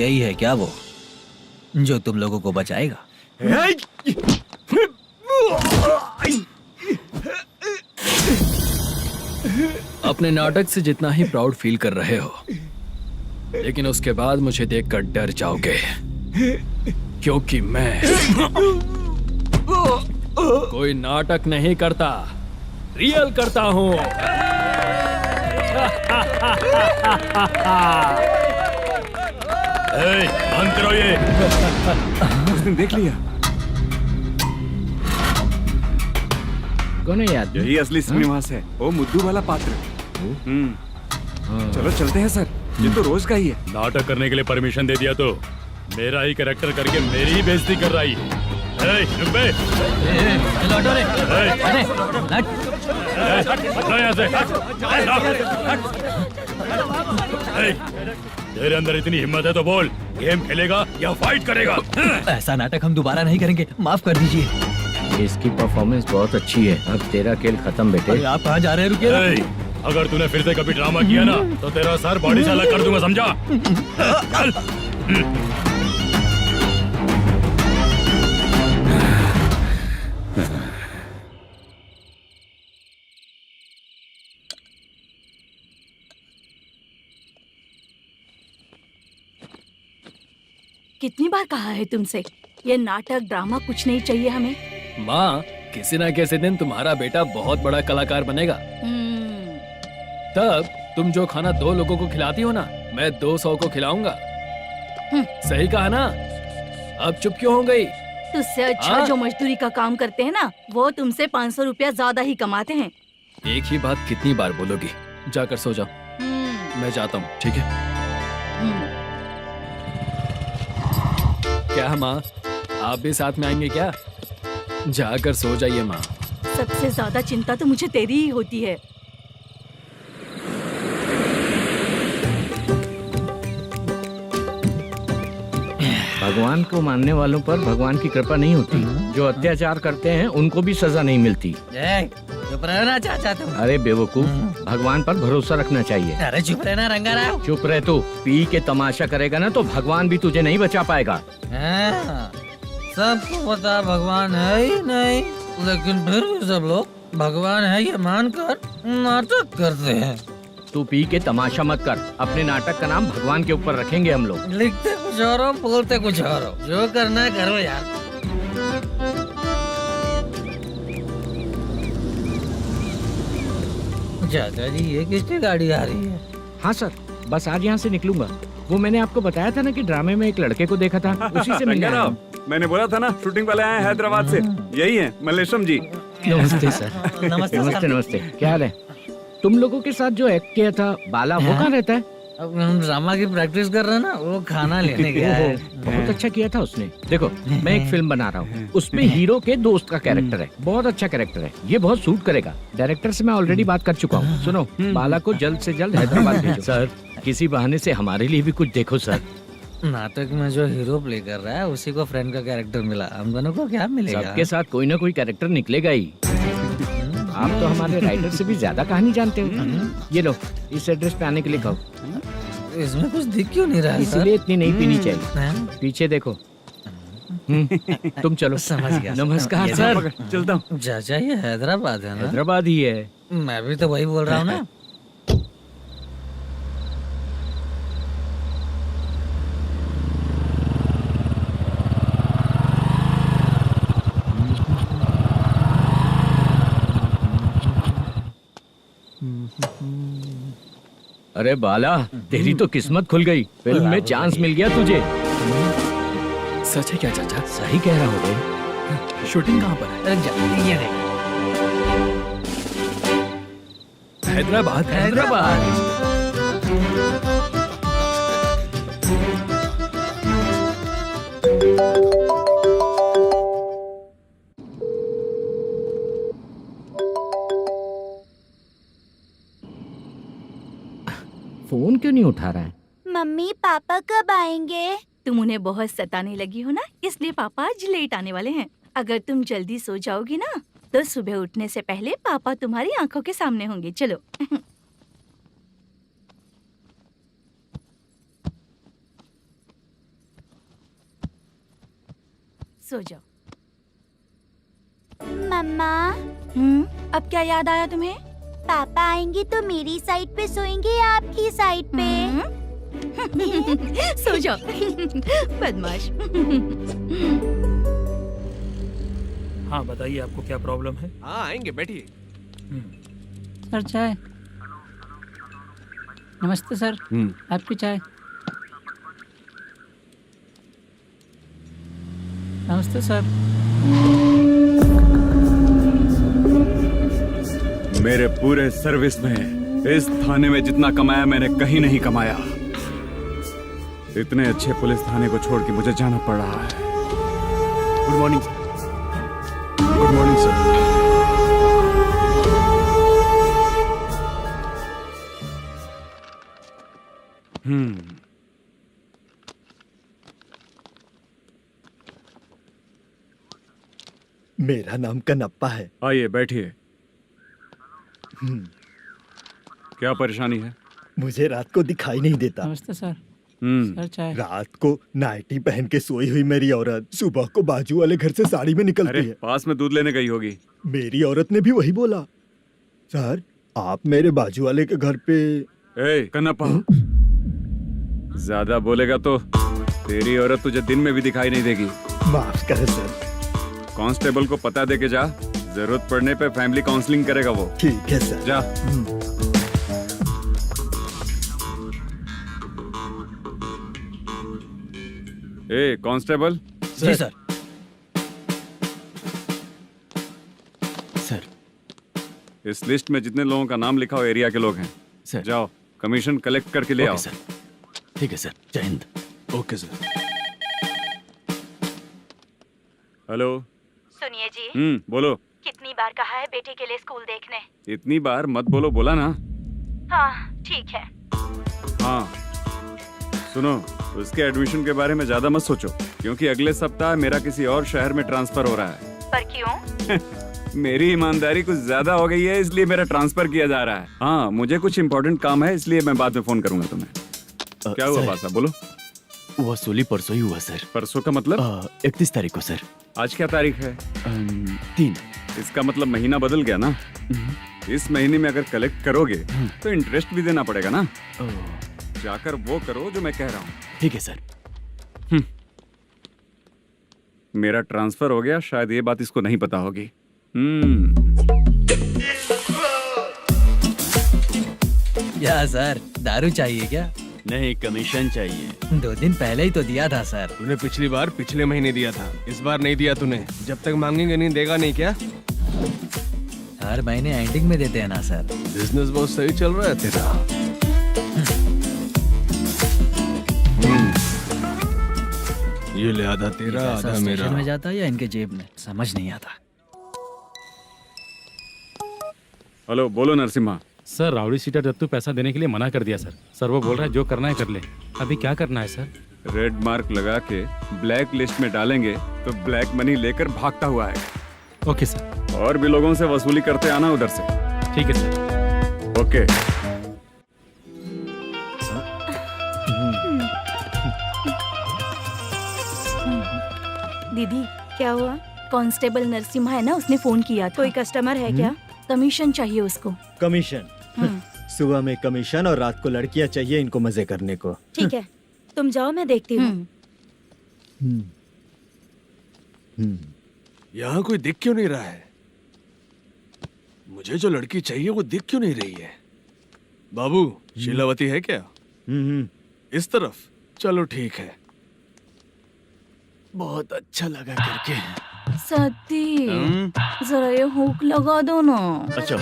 यही है क्या वो जो तुम लोगों को बचाएगा? अपने नाटक से जितना ही प्राउड फील कर रहे हो, लेकिन उसके बाद मुझे देखकर डर जाओगे, क्योंकि मैं कोई नाटक नहीं करता, रियल करता हूँ। बंद करो ये। उसने देख लिया। कौन है याद? यही असली श्रीनिवास है, वो मुद्दू वाला पात्र। चलो चलते हैं सर, ये तो रोज का ही है। नाटक करने के लिए परमिशन दे दिया तो मेरा ही कैरेक्टर करके मेरी ही बेइज्जती कर रही है। रुक बे। लौटो रे। हटो यहाँ से। तेरे अंदर इतनी हिम्मत है तो बोल, गेम खेलेगा या फाइट करेगा? ऐसा नाटक हम दोबारा नहीं करेंगे, माफ कर दीजिए। इसकी परफॉर्मेंस बहुत अच्छी है। अब तेरा खेल खत्म बेटे। अरे आप कहाँ जा रहे हैं? रुकिए। अगर तूने फिर से कभी ड्रामा किया ना तो तेरा सर बॉडी से अलग कर दूंगा, समझा? चल। कितनी बार कहा है तुमसे, ये नाटक ड्रामा कुछ नहीं चाहिए हमें। माँ, किसी न किसी दिन तुम्हारा बेटा बहुत बड़ा कलाकार बनेगा। तब तुम जो खाना 2 लोगों को खिलाती हो ना, मैं 200 को खिलाऊंगा। सही कहा ना? अब चुप क्यों हो गई? तुझसे अच्छा जो मजदूरी का काम करते हैं ना, वो तुमसे 500 रुपया ज्यादा ही कमाते हैं। एक ही बात कितनी बार बोलोगी? जाकर सो जाओ। मैं जाता हूँ, ठीक है? क्या माँ, आप भी साथ में आएंगे क्या? जाकर सो जाइए माँ। सबसे ज्यादा चिंता तो मुझे तेरी ही होती है। भगवान को मानने वालों पर भगवान की कृपा नहीं होती। जो अत्याचार करते हैं उनको भी सजा नहीं मिलती। चुप रहना चाचा तुम। अरे बेवकूफ, भगवान पर भरोसा रखना चाहिए। अरे चुप रहना रंगाराव। चुप रह तू। पी के तमाशा करेगा ना तो भगवान भी तुझे नहीं बचा पाएगा। सबको पता भगवान है ही नहीं, लेकिन फिर भी सब लोग भगवान है ये मानकर नाटक करते हैं। तू पी के तमाशा मत कर। अपने नाटक का नाम भगवान के ऊपर रखेंगे हम लोग। लिखते कुछ और हो, बोलते कुछ और हो, जो करना है करो यार। चाचा जी, ये किसकी गाड़ी आ रही है? हाँ सर, बस आज यहाँ से निकलूंगा। वो मैंने आपको बताया था ना कि ड्रामे में एक लड़के को देखा था, उसी से मिलने आया हूँ। मैंने बोला था ना, शूटिंग वाले आए हैं हैदराबाद से। यही है मल्लेशम जी। नमस्ते सर। नमस्ते नमस्ते नमस्ते। क्या हाल है? तुम लोगों के साथ जो एक्ट किया था बाला, वो कहाँ रहता है? अब हम ड्रामा की प्रैक्टिस कर रहे हैं ना, वो खाना लेने गया है। बहुत अच्छा किया था उसने। देखो, मैं एक फिल्म बना रहा हूँ, उसमें हीरो के दोस्त का कैरेक्टर है। बहुत अच्छा कैरेक्टर है, ये बहुत सूट करेगा। डायरेक्टर से मैं ऑलरेडी बात कर चुका हूँ। सुनो, बाला को जल्द से जल्द हैदराबाद भेजो। सर, किसी बहाने से हमारे लिए भी कुछ देखो सर। नाटक में जो हीरो प्ले कर रहा है उसी को फ्रेंड का कैरेक्टर मिला, हम दोनों को क्या मिलेगा? सबके साथ कोई ना कोई कैरेक्टर निकलेगा ही। आप तो हमारे राइटर से भी ज्यादा कहानी जानते हो। ये लो, इस एड्रेस पे आने के लिए कहो। इसमें कुछ दिख क्यों नहीं रहा? इसलिए इतनी नहीं पीनी चाहिए। पीछे देखो। तुम चलो। समझ गया। नमस्कार सर। चलता हूँ। चाचा, ये हैदराबाद है ना? हैदराबाद ही है। मैं भी तो वही बोल रहा हूँ ना। अरे बाला, तेरी तो किस्मत खुल गई। फिल्म में चांस मिल गया तुझे। सच है क्या चाचा? सही कह रहा हो भाई। शूटिंग कहाँ पर है? ये देख। हैदराबाद। हैदराबाद। फोन क्यों नहीं उठा रहा है? मम्मी पापा कब आएंगे? तुम उन्हें बहुत सताने लगी हो ना, इसलिए पापा आज लेट आने वाले हैं। अगर तुम जल्दी सो जाओगी ना तो सुबह उठने से पहले पापा तुम्हारी आंखों के सामने होंगे। चलो। सो जाओ। मम्मा, अब क्या याद आया तुम्हें? पापा आएंगे तो मेरी साइड पे सोएंगे या आपकी साइड पे? सो जाओ। बदमाश। हाँ बताइए, आपको क्या प्रॉब्लम है? हाँ आएंगे, बैठिए। सर चाय। नमस्ते सर, आपकी चाय। नमस्ते सर। मेरे पूरे सर्विस में इस थाने में जितना कमाया मैंने कहीं नहीं कमाया। इतने अच्छे पुलिस थाने को छोड़ के मुझे जाना पड़ रहा है। Good morning sir. Good morning sir. मेरा नाम कनप्पा है। आइए बैठिए। क्या परेशानी है? मुझे रात को दिखाई नहीं देता। नमस्ते सर। सर चाय। रात को नाइटी पहन के सोई हुई मेरी औरत सुबह को बाजू वाले घर से साड़ी में निकलती अरे है। पास में दूध लेने गई होगी। मेरी औरत ने भी वही बोला। सर, आप मेरे बाजू वाले के घर पे। ए कन्नप्पा, ज्यादा बोलेगा तो तेरी औरत तुझे दिन में भी दिखाई नहीं देगी। माफ करें सर। कांस्टेबल को पता दे के जा, जरूरत पड़ने पे फैमिली काउंसलिंग करेगा वो। ठीक है सर। जा। ए कांस्टेबल। जी सर। सर। इस लिस्ट में जितने लोगों का नाम लिखा हो एरिया के लोग हैं। सर। जाओ कमीशन कलेक्ट करके ले आओ। सर। ठीक है सर, जय हिंद। Okay sir. हेलो। सुनिए जी, बोलो। कितनी बार कहा है बेटे के लिए स्कूल देखने? इतनी बार मत बोलो, बोला ना। हाँ ठीक है। हाँ सुनो, उसके एडमिशन के बारे में ज्यादा मत सोचो, क्योंकि अगले सप्ताह मेरा किसी और शहर में ट्रांसफर हो रहा है। पर क्यों? मेरी ईमानदारी कुछ ज्यादा हो गई है, इसलिए मेरा ट्रांसफर किया जा रहा है। हाँ मुझे कुछ इम्पोर्टेंट काम है, इसलिए मैं बाद में फोन करूंगा तुम्हें। क्या हुआ पासा, बोलो। वसूली परसों ही हुआ सर। परसों का मतलब? 31 तारीख को सर। आज क्या तारीख है? 3। इसका मतलब महीना बदल गया ना। इस महीने में अगर कलेक्ट करोगे तो इंटरेस्ट भी देना पड़ेगा ना। जाकर वो करो जो मैं कह रहा हूँ। ठीक है सर। मेरा ट्रांसफर हो गया, शायद ये बात इसको नहीं पता होगी। क्या सर, दारू चाहिए क्या? नहीं, कमीशन चाहिए। 2 दिन पहले ही तो दिया था सर। तूने पिछली बार पिछले महीने दिया था, इस बार नहीं दिया तूने। जब तक मांगेंगे नहीं देगा नहीं क्या? हर महीने एंडिंग में देते हैं ना सर। बिजनेस बहुत सही चल रहा है तेरा। ये ले आधा तेरा, आधा मेरा। में जाता है या इनके जेब में, समझ नहीं आता। हेलो, बोलो Narasimha. Sir rowdy seater Dattu पैसा देने के लिए मना कर दिया सर। सर वो बोल रहा है जो करना है कर ले। अभी क्या करना है सर? रेड मार्क लगा के ब्लैक लिस्ट में डालेंगे तो ब्लैक मनी लेकर भागता हुआ है। Okay sir. और भी लोगों से वसूली करते आना उधर से। ठीक है सर। ओके। दीदी क्या हुआ? कांस्टेबल नरसिम्हा है ना, उसने फोन किया। कोई कस्टमर है क्या? कमीशन चाहिए उसको। कमीशन? सुबह में कमीशन और रात को लड़कियां चाहिए इनको मजे करने को। ठीक है, तुम जाओ, मैं देखती हूँ। यहाँ कोई दिख क्यों नहीं रहा है? मुझे जो लड़की चाहिए वो दिख क्यों नहीं रही है? बाबू, शीलावती है क्या? इस तरफ? चलो ठीक है। बहुत अच्छा लगा करके। सती, जरा ये हुक लगा दो ना। अच्छा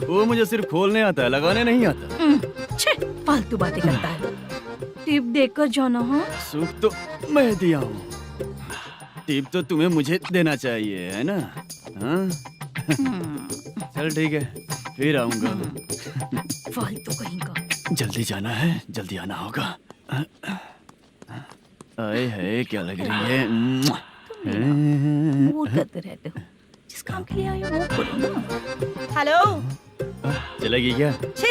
वो मुझे सिर्फ खोलने आता है, लगाने नहीं आता। छे, फालतू बातें करता है। टिप देकर जाना। हाँ, सुख तो मैं दिया हूँ, टिप तो तुम्हें मुझे देना चाहिए, है ना? हाँ? चल ठीक है, फिर आऊंगा। फालतू कहीं का। जल्दी जाना है, जल्दी आना होगा। आए है, क्या लग रही है? मूड करते रहते हो। जिस काम के लिए आए हो वो करो ना। हेलो, चलेगी क्या? छे,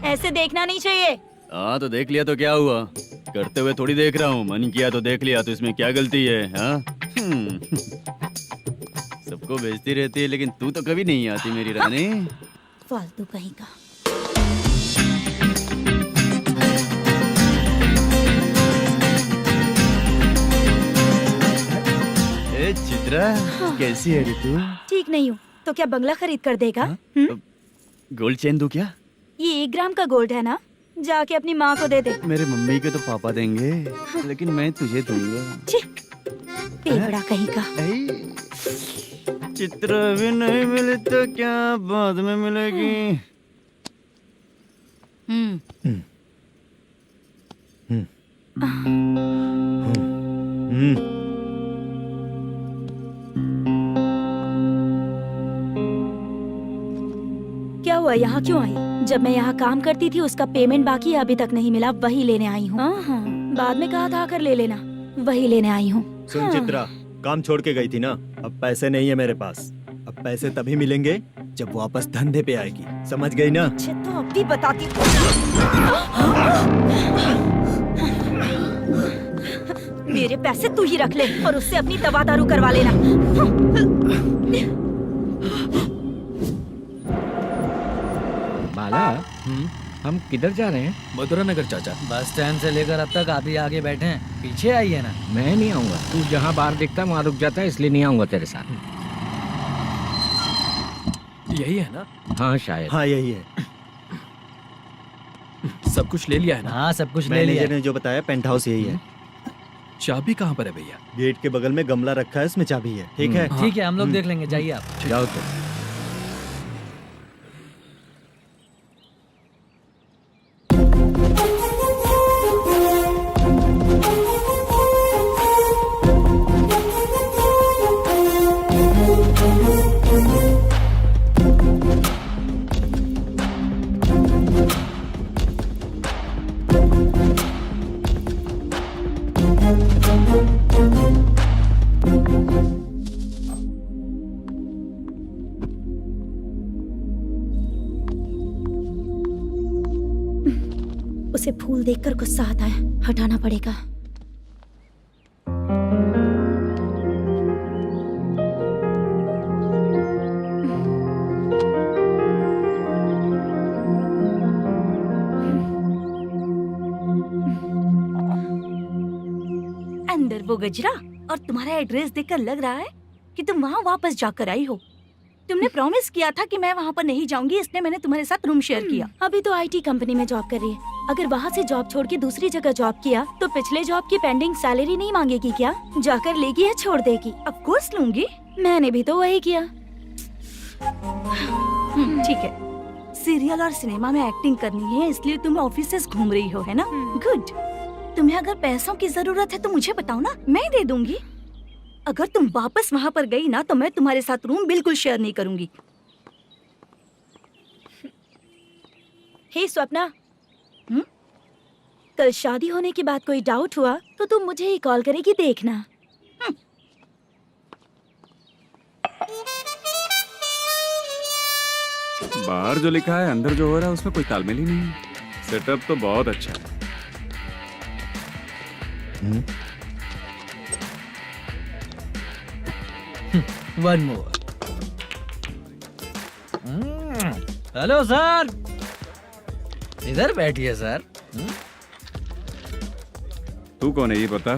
ऐसे देखना नहीं चाहिए। हाँ तो देख लिया तो क्या हुआ? करते हुए थोड़ी देख रहा हूँ, मन किया तो देख लिया, तो इसमें क्या गलती है? हाँ? सबको भेजती रहती है लेकिन तू तो कभी नहीं आती मेरी रानी। फालतू कहीं का। ए चित्रा, कैसी है रे तू? ठीक नहीं हूँ तो क्या बंगला खरीद कर देगा? गोल्ड चेन दूं क्या? ये 1 ग्राम का गोल्ड है ना, जाके अपनी माँ को दे दे। मेरे मम्मी के तो पापा देंगे, लेकिन मैं तुझे दूंगा। पेवड़ा कहीं का। चित्रा भी नहीं मिली तो क्या बाद में मिलेगी। क्या हुआ, यहाँ क्यों आई? जब मैं यहाँ काम करती थी उसका पेमेंट बाकी अभी तक नहीं मिला, वही लेने आई हूँ। बाद में कहा था आकर ले लेना, वही लेने आई हूँ। सुन चित्रा, काम छोड़ के गई थी ना, अब पैसे नहीं है मेरे पास। अब पैसे तभी मिलेंगे जब वापस धंधे पे आएगी, समझ गई ना? अच्छा तो अब भी बताती। मेरे पैसे तू ही रख ले और उससे अपनी दवा दारू करवा लेना। बाला, हम किधर जा रहे हैं? मथुरा नगर चाचा। बस स्टैंड से लेकर अब तक आप ही आगे बैठे हैं, पीछे आइए ना। मैं नहीं आऊंगा, तू जहाँ बाहर दिखता वहाँ रुक जाता है, इसलिए नहीं आऊंगा तेरे साथ। यही है ना? हाँ शायद। हाँ यही है। सब कुछ ले लिया है ना? हाँ सब कुछ ले लिया। मैनेजर ने जो बताया पेंट हाउस यही है। चाबी कहाँ पर है भैया? गेट के बगल में गमला रखा है, उसमें चाबी है। ठीक है? ठीक है, हम लोग देख लेंगे, जाइए आप। जाओ तो। उसे फूल देखकर गुस्सा आता है, हटाना पड़ेगा। अंदर वो गजरा और तुम्हारा एड्रेस देखकर लग रहा है कि तुम वहाँ वापस जाकर आई हो। तुमने प्रॉमिस किया था कि मैं वहाँ पर नहीं जाऊंगी, इसलिए मैंने तुम्हारे साथ रूम शेयर किया। अभी तो आईटी कंपनी में जॉब कर रही है, अगर वहाँ से जॉब छोड़ के दूसरी जगह जॉब किया तो पिछले जॉब की पेंडिंग सैलरी नहीं मांगेगी क्या? जाकर लेगी या छोड़ देगी? ऑफ कोर्स लूंगी, मैंने भी तो वही किया। ठीक है, सीरियल और सिनेमा में एक्टिंग करनी है इसलिए तुम ऑफिसेस घूम रही हो, है ना? गुड। तुम्हें अगर पैसों की जरूरत है तो मुझे बताओ ना, मैं दे दूंगी। अगर तुम वापस वहाँ पर गई ना तो मैं तुम्हारे साथ रूम बिल्कुल शेयर नहीं करूंगी। हे स्वप्ना, कल शादी होने की बात कोई डाउट हुआ तो तुम मुझे ही कॉल करेगी, देखना। बाहर जो लिखा है अंदर जो हो रहा है उसमें कोई तालमेल ही नहीं है। सेटअप तो बहुत अच्छा है। One more. हेलो सर, इधर बैठिए सर। तू कौन है ये बता?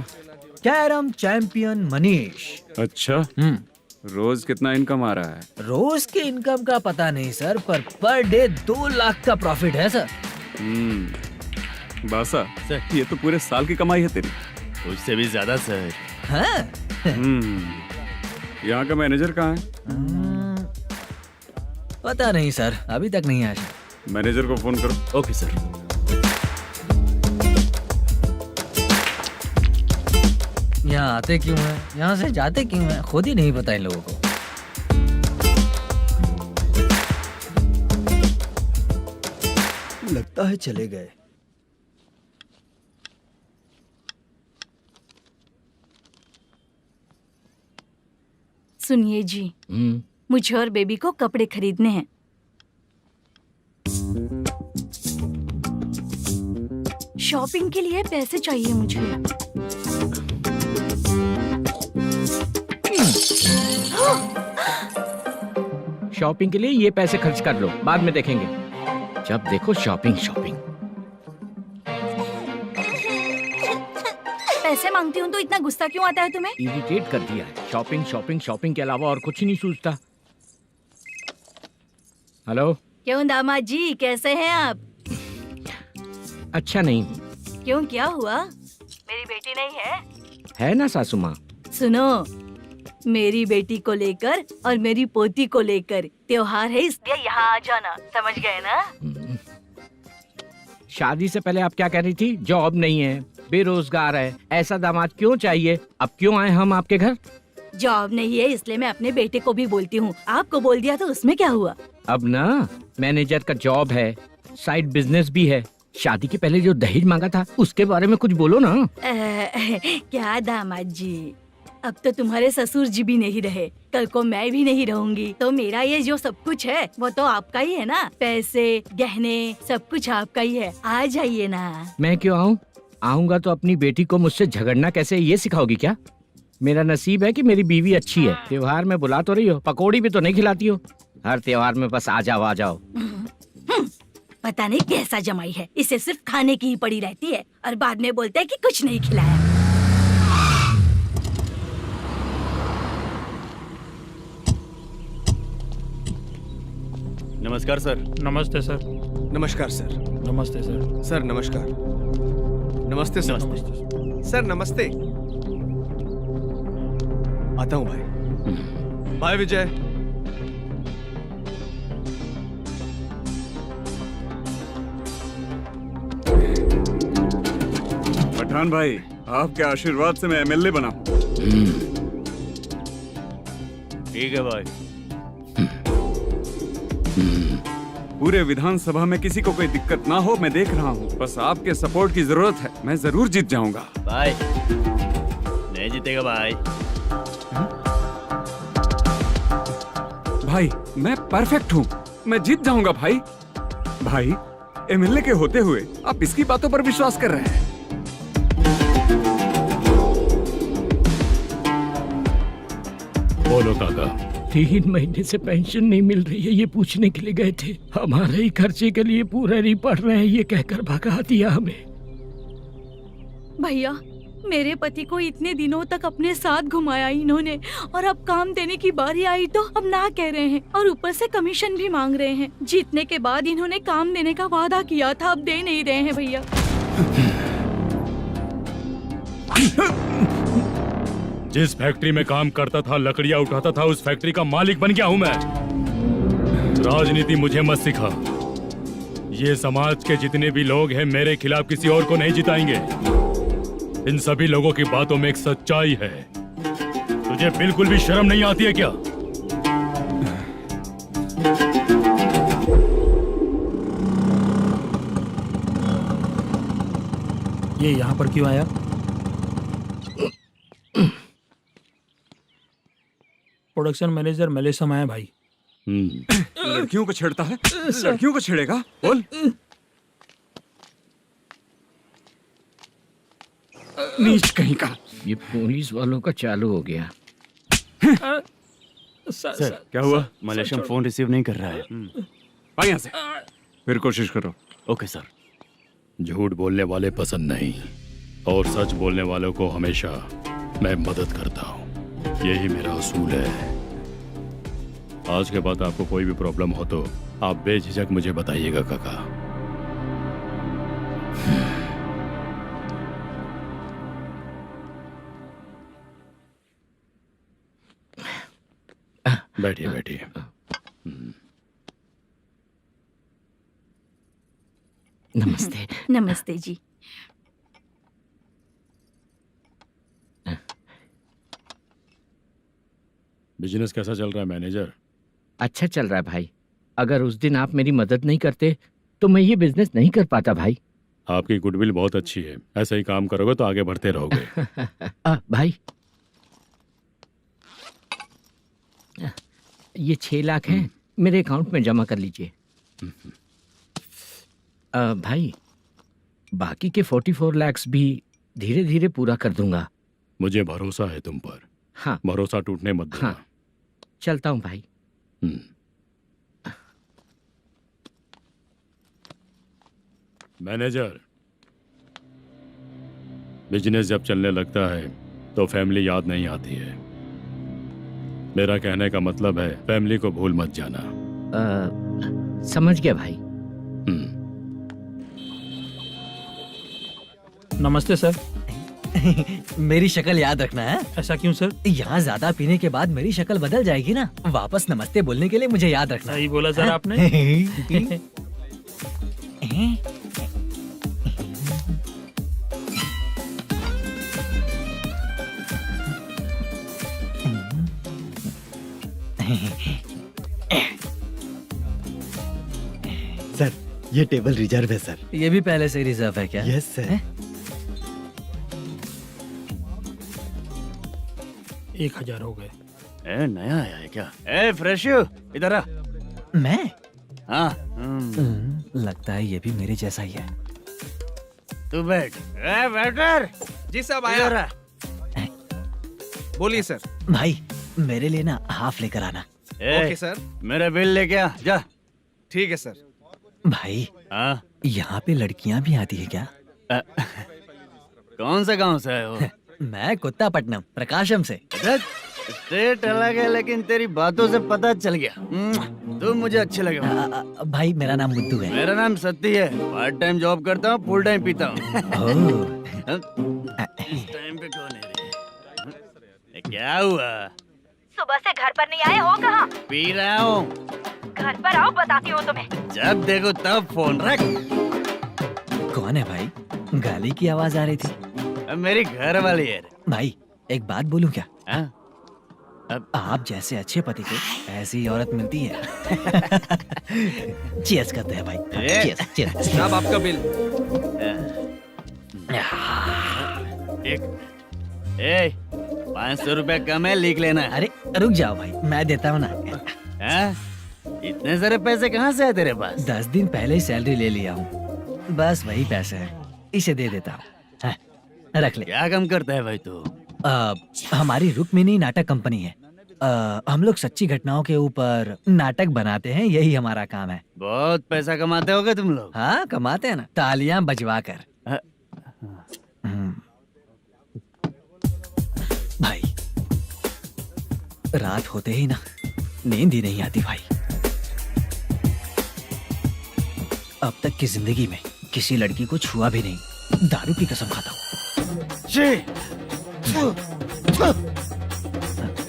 Carrom champion Manish. अच्छा, रोज कितना इनकम आ रहा है? रोज के इनकम का पता नहीं सर, पर डे 2 लाख का प्रॉफिट है सर। बासा, ये तो पूरे साल की कमाई है तेरी। उससे भी ज्यादा सर। हाँ? यहाँ का मैनेजर कहाँ है? पता नहीं सर, अभी तक नहीं आया। मैनेजर को फोन करो। Okay sir. यहाँ आते क्यों हैं, यहाँ से जाते क्यों हैं, खुद ही नहीं पता इन लोगों को। लगता है चले गए। सुनिए जी, मुझे और बेबी को कपड़े खरीदने हैं। शॉपिंग के लिए पैसे चाहिए मुझे। शॉपिंग के लिए ये पैसे खर्च कर लो, बाद में देखेंगे। जब देखो शॉपिंग शॉपिंग। पैसे मांगती हूँ तो इतना गुस्सा क्यों आता है तुम्हें? इरिटेट कर दिया है। शॉपिंग शॉपिंग शॉपिंग के अलावा और कुछ ही नहीं सूझता। हेलो। क्यों दामाद जी, कैसे हैं आप? अच्छा नहीं। क्यों, क्या हुआ? मेरी बेटी नहीं है? है ना सासू माँ। सुनो, मेरी बेटी को लेकर और मेरी पोती को लेकर त्योहार है, इसलिए यहाँ आ जाना, समझ गए ना? शादी से पहले आप क्या कह रही थी? जॉब नहीं है, बेरोजगार है, ऐसा दामाद क्यों चाहिए? अब क्यों आए हम आपके घर? जॉब नहीं है इसलिए मैं अपने बेटे को भी बोलती हूँ, आपको बोल दिया तो उसमें क्या हुआ? अब ना मैनेजर का जॉब है, साइड बिजनेस भी है। शादी के पहले जो दहेज मांगा था उसके बारे में कुछ बोलो ना। क्या दामाद जी, अब तो तुम्हारे ससुर जी भी नहीं रहे, कल को मैं भी नहीं रहूंगी, तो मेरा ये जो सब कुछ है वो तो आपका ही है ना। पैसे, गहने, सब कुछ आपका ही है। आ जाइए ना। मैं क्यों आऊँ? आऊंगा तो अपनी बेटी को मुझसे झगड़ना कैसे ये सिखाओगी क्या? मेरा नसीब है कि मेरी बीवी अच्छी है। त्योहार में बुला तो रही हो, पकौड़ी भी तो नहीं खिलाती हो। हर त्योहार में बस आ जाओ आ जाओ। पता नहीं कैसा जमाई है, इसे सिर्फ खाने की ही पड़ी रहती है और बाद में बोलते हैं कि कुछ नहीं खिलाया। नमस्कार सर। नमस्ते सर। नमस्कार सर। नमस्ते सर। सर नमस्कार। नमस्ते सर। सर नमस्ते। आता हूँ भाई। बाय विजय। पठान भाई, आपके आशीर्वाद से मैं एमएलए बना हूँ। ठीक है भाई। पूरे विधानसभा में किसी को कोई दिक्कत ना हो, मैं देख रहा हूँ। बस आपके सपोर्ट की जरूरत है, मैं जरूर जीत जाऊंगा। भाई नहीं जीतेगा भाई। भाई मैं परफेक्ट हूँ, मैं जीत जाऊंगा भाई। भाई एमएलए के होते हुए आप इसकी बातों पर विश्वास कर रहे हैं? बोलो काका। 3 महीने से पेंशन नहीं मिल रही है, ये पूछने के लिए गए थे। हमारे ही खर्चे के लिए पूरा नहीं पड़ रहे हैं, ये कहकर भगा दिया हमें। भैया, मेरे पति को इतने दिनों तक अपने साथ घुमाया इन्होंने, और अब काम देने की बारी आई तो अब ना कह रहे हैं और ऊपर से कमीशन भी मांग रहे हैं। जीतने के बाद इन्होंने काम देने का वादा किया था, अब दे नहीं रहे हैं भैया। जिस फैक्ट्री में काम करता था, लकड़ियां उठाता था, उस फैक्ट्री का मालिक बन गया हूं मैं। राजनीति मुझे मत सिखा। ये समाज के जितने भी लोग हैं मेरे खिलाफ किसी और को नहीं जिताएंगे। इन सभी लोगों की बातों में एक सच्चाई है। तुझे बिल्कुल भी शर्म नहीं आती है क्या? ये यहाँ पर क्यों आया? प्रोडक्शन मैनेजर मलेशम आया भाई। लड़कियों को छेड़ता है, लड़कियों को छेड़ेगा? बोल। नीच कहीं का। ये पुलिस वालों का चालू हो गया। सर क्या हुआ? मलेशियन फोन रिसीव नहीं कर रहा है। भाई यहाँ से फिर कोशिश करो। Okay sir. झूठ बोलने वाले पसंद नहीं, और सच बोलने वालों को हमेशा मैं मदद करता हूँ। यही मेरा असूल है। आज के बाद आपको कोई भी प्रॉब्लम हो तो आप बेझिझक मुझे बताइएगा काका। बैठिए बैठिए। नमस्ते। नमस्ते जी। बिजनेस कैसा चल रहा है मैनेजर? अच्छा चल रहा है भाई। अगर उस दिन आप मेरी मदद नहीं करते तो मैं ये बिजनेस नहीं कर पाता भाई। आपकी गुडविल बहुत अच्छी है, ऐसा ही काम करोगे तो आगे बढ़ते रहोगे। भाई ये 6 लाख हैं, मेरे अकाउंट में जमा कर लीजिए। भाई बाकी के 44 लाख भी धीरे धीरे पूरा कर दूंगा। मुझे भरोसा है तुम पर। हाँ। भरोसा टूटने मत देना। हाँ। चलता हूँ भाई। मैनेजर, बिजनेस जब चलने लगता है तो फैमिली याद नहीं आती है। मेरा कहने का मतलब है फैमिली को भूल मत जाना। समझ गया भाई। नमस्ते सर। मेरी शक्ल याद रखना है। ऐसा क्यों सर? यहाँ ज्यादा पीने के बाद मेरी शक्ल बदल जाएगी ना। वापस नमस्ते बोलने के लिए मुझे याद रखना। सही बोला सर आपने। सर ये टेबल रिजर्व है सर। ये भी पहले से रिजर्व है क्या? Yes sir. 1000 हो गए। ए नया आया है क्या? ए फ्रेश इधर आ। मैं? हाँ लगता है ये भी मेरे जैसा ही है। तू बैठ। ए वेटर। जी साहब इधर आ। बोलिए सर। भाई मेरे लिए ना हाफ लेकर आना। Okay sir. मेरा बिल लेके आ जा। ठीक है सर। भाई हाँ यहाँ पे लड़कियाँ भी आती है क्या? कौन सा गांव से आए हो? मैं कुत्तापट्टनम प्रकाशम से। स्टेट अलग है लेकिन तेरी बातों से पता चल गया। तुम मुझे अच्छे लगे हो। भाई मेरा नाम मुद्दू है। मेरा नाम सत्ती है। पार्ट टाइम जॉब करता हूँ, फुल टाइम पीता हूँ। इस टाइम पे कौन है रे? क्या हुआ? सुबह से घर पर नहीं आए हो? कहाँ? पी रहा हूँ। घर पर आओ, बताती हूँ तुम्हें। जब देखो तब फोन रख। कौन है भाई? गाली की आवाज आ रही थी। मेरी घर वाली है। भाई एक बात बोलूं क्या? अब आप जैसे अच्छे पति को ऐसी औरत मिलती है। चीयर्स करते हैं भाई। Cheers cheers. साहब आपका बिल। एक 500 रुपया कम है, लिख लेना। अरे रुक जाओ भाई, मैं देता हूँ ना। इतने सारे पैसे कहाँ से आए तेरे पास? 10 दिन पहले ही सैलरी ले लिया हूँ। बस वही पैसे हैं, इसे दे देता हूँ। रख ले। क्या काम करता है भाई तू? हमारी रुक्मिनी नाटक कंपनी है। हम लोग सच्ची घटनाओं के ऊपर नाटक बनाते हैं, यही हमारा काम है। बहुत पैसा कमाते होगे तुम लोग। हाँ कमाते हैं ना, तालियां बजवा कर। भाई रात होते ही ना नींद ही नहीं आती भाई। अब तक की जिंदगी में किसी लड़की को छुआ भी नहीं, दारू की कसम खाता हूँ।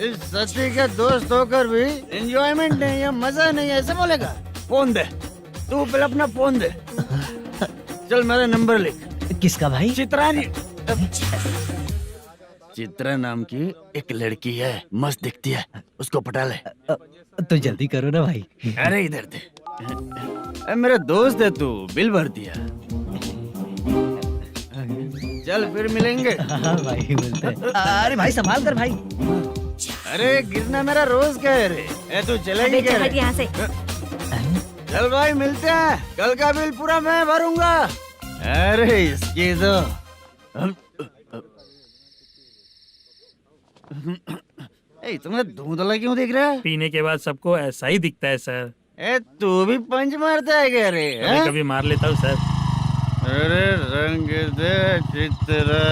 इस सच्ची का दोस्त होकर भी एंजॉयमेंट नहीं है, मजा नहीं है, ऐसे बोलेगा? फोन दे, तू पहले अपना फोन दे। चल मेरा नंबर लिख। किसका भाई? चित्रानी। चित्रा नाम की एक लड़की है, मस्त दिखती है, उसको पटा ले। तो जल्दी करो ना भाई। अरे इधर दे। मेरा दोस्त है तू, बिल भर दिया। चल फिर मिलेंगे। हाँ भाई मिलते हैं। अरे भाई संभाल कर भाई। अरे गिरना मेरा रोज का है रे। तू चलेगी क्या रे? यहाँ से। चल भाई मिलते हैं, कल का बिल पूरा मैं भरूंगा। अरे इसकी तो तुम्हें धुंधला क्यों दिख रहा है? पीने के बाद सबको ऐसा ही दिखता है सर। तू भी पंच मारता है क्या रे? कभी कभी मार लेता हूँ सर। अरे रंग दे चित्रा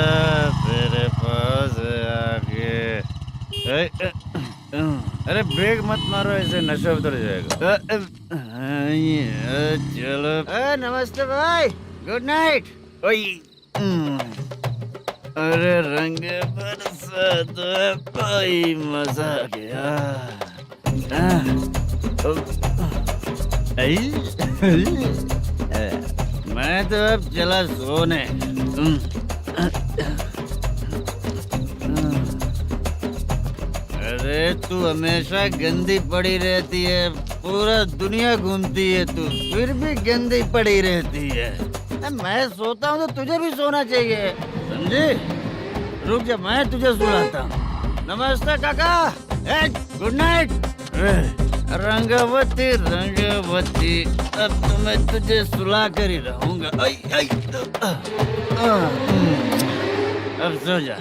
तेरे पास आके। अरे ब्रेक मत मारो, ऐसे नशा उतर जाएगा। चलो। नमस्ते भाई, गुड नाइट। अरे रंग बरसात भाई, मजा आ गया। मैं तो अब चला सोने। अरे तू हमेशा गंदी पड़ी रहती है, पूरा दुनिया घूमती है तू, फिर भी गंदी पड़ी रहती है। मैं सोता हूँ तो तुझे भी सोना चाहिए, समझे? रुक जा, मैं तुझे सुलाता हूँ। नमस्ते काका, गुड नाइट। रंगवती रंगवती, अब तो मैं तुझे सुला कर ही रहूंगा। अब सो जा।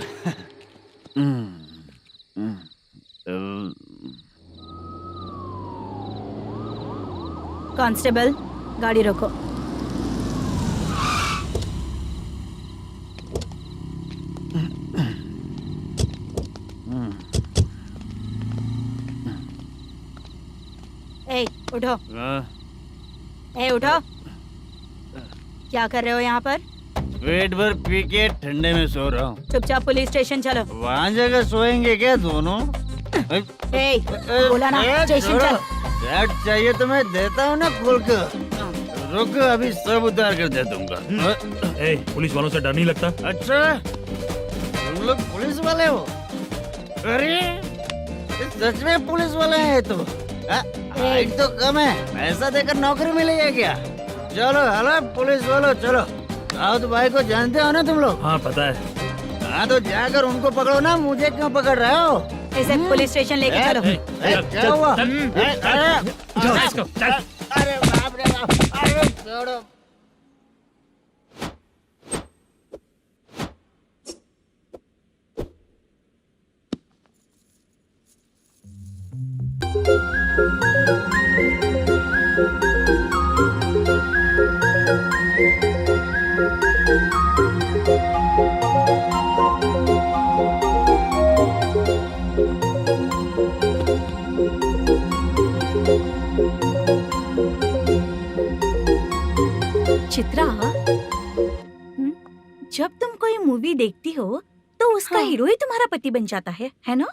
कांस्टेबल, गाड़ी रोको। उठो। हाँ, उठो। क्या कर रहे हो यहाँ पर? पेट भर पी के ठंडे में सो रहा हूँ। चुपचाप पुलिस स्टेशन चलो। वहाँ जगह सोएंगे क्या दोनों? बोला ना, स्टेशन चल। शर्ट चाहिए तो मैं देता हूँ ना खोल कर। रुक, अभी सब उतार कर दे दूंगा। पुलिस वालों से डर नहीं लगता? अच्छा, तुम लोग पुलिस वाले हो? अरे सच में पुलिस वाले हैं तो? हाइट तो कम है, पैसा देकर नौकरी मिलेगी क्या? चलो हेलो पुलिस वालों, चलो। राउत भाई को जानते हो ना तुम लोग? हाँ पता है। हाँ तो जाकर उनको पकड़ो ना, मुझे क्यों पकड़ रहे हो? इसे पुलिस स्टेशन लेके चलो। क्या हुआ? चल। अरे बाप रे बाप, अरे छोड़ो। चित्रा, जब तुम कोई मूवी देखती हो तो उसका हीरो ही तुम्हारा पति बन जाता है ना?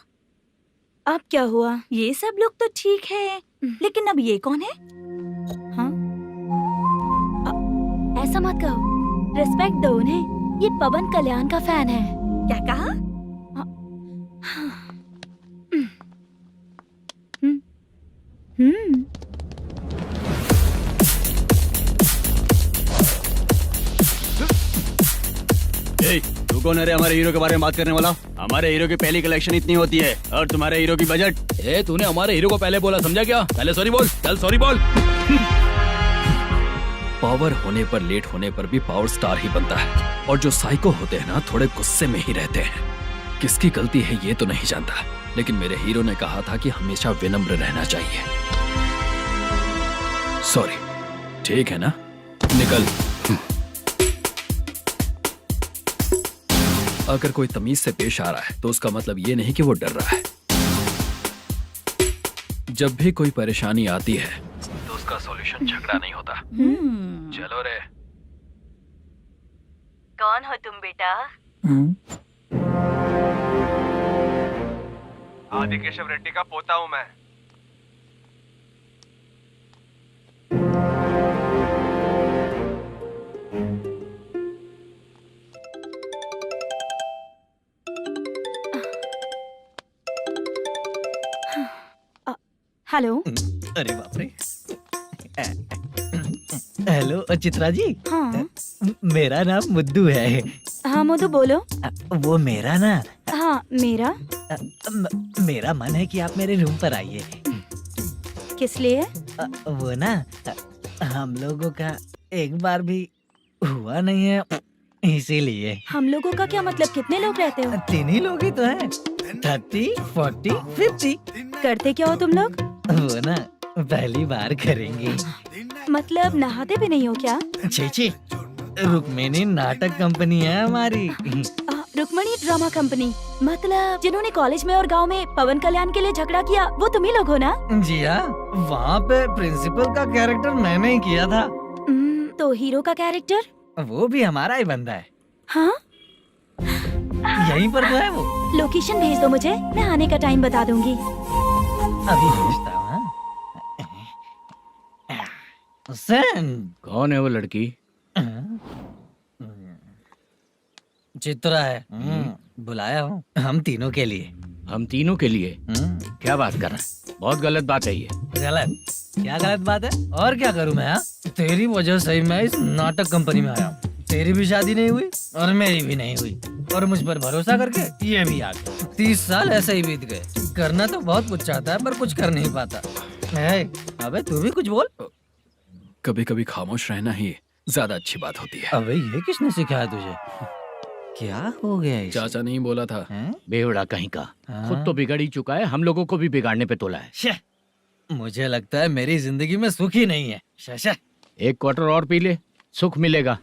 अब क्या हुआ? ये सब लोग तो ठीक है, लेकिन अब ये कौन है? हाँ? ऐसा मत कहो, रिस्पेक्ट दो उन्हें। ये पवन कल्याण का फैन है। क्या कहा? तू कौन है रे हमारे हीरो के बारे में बात करने वाला? हमारे हीरो की पहली कलेक्शन इतनी होती है और तुम्हारे हीरो की बजट। तूने हमारे हीरो को पहले बोला, समझा क्या? पहले सॉरी बोल, चल सॉरी बोल। पावर होने पर, लेट होने पर भी पावर स्टार ही बनता है। और जो साइको होते हैं ना, थोड़े गुस्से में ही रहते हैं। किसकी गलती है ये तो नहीं जानता, लेकिन मेरे हीरो ने कहा था कि हमेशा विनम्र रहना चाहिए। सॉरी, ठीक है ना? निकल। अगर कोई तमीज से पेश आ रहा है तो उसका मतलब ये नहीं कि वो डर रहा है। जब भी कोई परेशानी आती है तो उसका सॉल्यूशन झगड़ा नहीं होता। चलो रे। कौन हो तुम बेटा? आदि केशव रेड्डी का पोता हूँ मैं। हेलो। अरे बाप रे। हेलो चित्रा जी। हाँ। मेरा नाम मुद्दू है। हाँ मधु बोलो। वो मेरा ना। हाँ मेरा। मेरा मन है कि आप मेरे रूम पर आइए। किस लिए? वो ना, हम लोगों का एक बार भी हुआ नहीं है, इसीलिए। हम लोगों का क्या मतलब? कितने लोग रहते हो? 3 ही लोग ही तो हैं। 30, 40, 50। करते क्या हो तुम लोग? वो ना पहली बार करेंगे। मतलब नहाते भी नहीं हो क्या? छी, रुक्मिणी नाटक कंपनी है हमारी। Rukmini drama company? मतलब जिन्होंने कॉलेज में और गांव में पवन कल्याण के लिए झगड़ा किया, वो तुम ही लोग हो ना? जी हाँ, वहाँ पे प्रिंसिपल का कैरेक्टर मैंने ही किया था। तो हीरो का कैरेक्टर? वो भी हमारा ही बंदा है। हाँ? यहीं पर तो है वो। लोकेशन भेज दो मुझे, मैं आने का टाइम बता दूंगी। अभी भेजता हूँ। कौन है वो लड़की? चित्रा है। बुलाया हूँ हम तीनों के लिए। हम तीनों के लिए? क्या बात कर रहा है? बहुत गलत बात है ये। गलत? क्या गलत बात है? और क्या करूँ मैं? तेरी वजह से ही मैं इस नाटक कंपनी में आया हूँ। तेरी भी शादी नहीं हुई और मेरी भी नहीं हुई, और मुझ पर भरोसा करके ये भी आ गया। 30 साल ऐसे ही बीत गए। करना तो बहुत कुछ चाहता है पर कुछ कर नहीं पाता। अबे तू भी कुछ बोल। कभी कभी खामोश रहना ही ज्यादा अच्छी बात होती है। अबे ये किसने सिखाया तुझे? क्या हो गया इसे? चाचा नहीं बोला था। बेवड़ा कहीं का। खुद तो बिगड़ ही चुका है, हम लोगों को भी बिगाड़ने पे तोला है। मुझे लगता है मेरी जिंदगी में सुख ही नहीं है। शशा, 1 क्वार्टर और पी ले, सुख मिलेगा।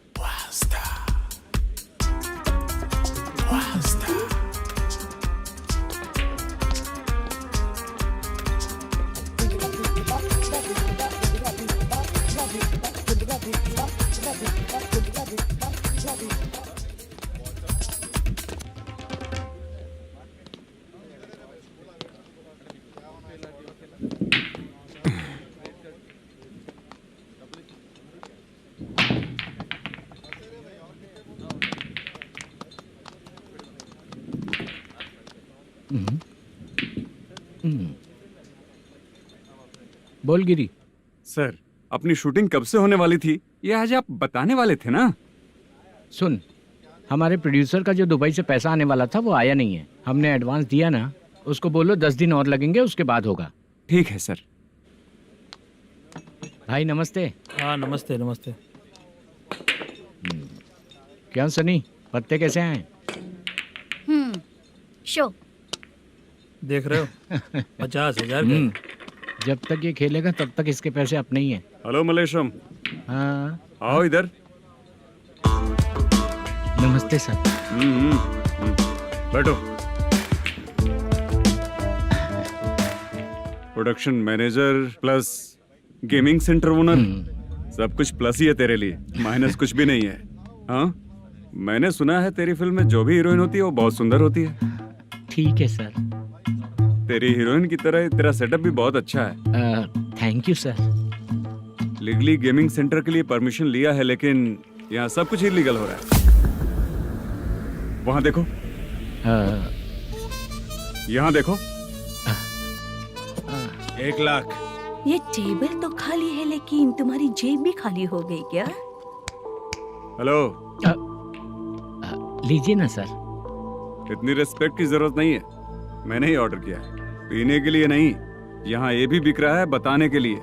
बोल गिरी। सर, अपनी शूटिंग कब से होने वाली थी ये आज आप बताने वाले थे ना? सुन, हमारे प्रोड्यूसर का जो दुबई से पैसा आने वाला था वो आया नहीं है। हमने एडवांस दिया ना, उसको बोलो 10 दिन और लगेंगे, उसके बाद होगा। ठीक है सर। भाई नमस्ते। हाँ नमस्ते नमस्ते। क्या सनी, पत्ते कैसे आए? शो। देख रहे हो 50,000 का। जब तक ये खेलेगा तब तक इसके पैसे अपने ही हैं। हेलो मलेशम, हाँ आओ इधर। नमस्ते सर। बैठो। Production manager plus gaming centre owner, सब कुछ प्लस ही है तेरे लिए, माइनस कुछ भी नहीं है। हाँ, मैंने सुना है तेरी फिल्म में जो भी हीरोइन होती है वो बहुत सुंदर होती है। ठीक है सर। तेरी हीरोइन की तरह तेरा सेटअप भी बहुत अच्छा है। Thank you sir. Legally gaming centre के लिए परमिशन लिया है, लेकिन यहाँ सब कुछ इलीगल हो रहा है। वहाँ देखो, यहाँ देखो। 1 लाख। ये टेबल तो खाली है लेकिन तुम्हारी जेब भी खाली हो गई क्या? हेलो, लीजिए ना सर। इतनी रिस्पेक्ट की जरूरत नहीं है, मैंने ही ऑर्डर किया है, पीने के लिए नहीं। यहाँ ये भी बिक रहा है बताने के लिए।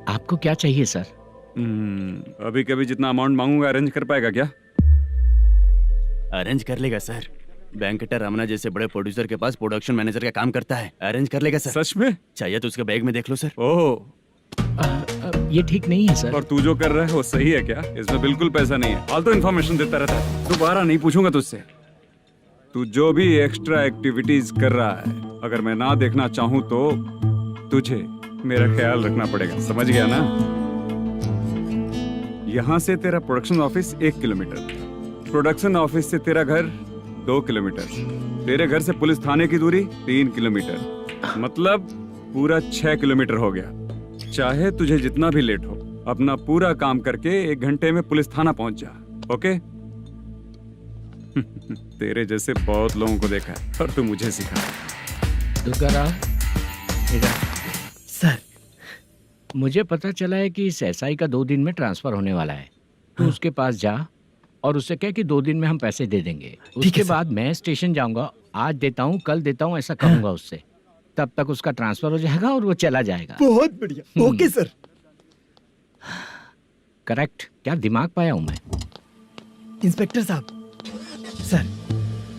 आपको क्या चाहिए सर? अभी कभी जितना अमाउंट मांगूंगा अरेंज कर पाएगा क्या? अरेंज कर लेगा सर। वेंकटर रमना जैसे बड़े प्रोड्यूसर के पास प्रोडक्शन मैनेजर का काम करता है, अरेंज कर लेगा सर। सच में? चाहिए तो उसके बैग में देख लो सर। ओह, ये ठीक नहीं है सर। और तू जो कर रहा है वो सही है क्या? इसमें बिल्कुल पैसा नहीं है, फालतू इन्फॉर्मेशन देता रहता है। दोबारा नहीं पूछूंगा तुझसे। तू जो भी एक्स्ट्रा एक्टिविटीज कर रहा है, अगर मैं ना देखना चाहूँ तो तुझे मेरा ख्याल रखना पड़ेगा, समझ गया ना? यहाँ से तेरा production office 1 kilometre, production office से तेरा घर 2 किलोमीटर, तेरे घर से पुलिस थाने की दूरी 3 किलोमीटर, मतलब पूरा 6 किलोमीटर हो गया। चाहे तुझे जितना भी लेट हो, अपना पूरा काम करके 1 घंटे में पुलिस थाना पहुंच जा, ओके? तेरे जैसे बहुत लोगों को देखा है और तू मुझे सिखा। सर, मुझे पता चला है कि इस एसआई का 2 दिन में ट्रांसफर होने वाला है। तो उसके पास जा और उससे कह कि 2 दिन में हम पैसे दे देंगे। उसके बाद मैं स्टेशन जाऊंगा, आज देता हूँ कल देता हूँ ऐसा कहूंगा उससे। तब तक उसका ट्रांसफर हो जाएगा और वो चला जाएगा। बहुत बढ़िया, ओके सर। करेक्ट। क्या दिमाग पाया हूँ मैं। इंस्पेक्टर साहब, सर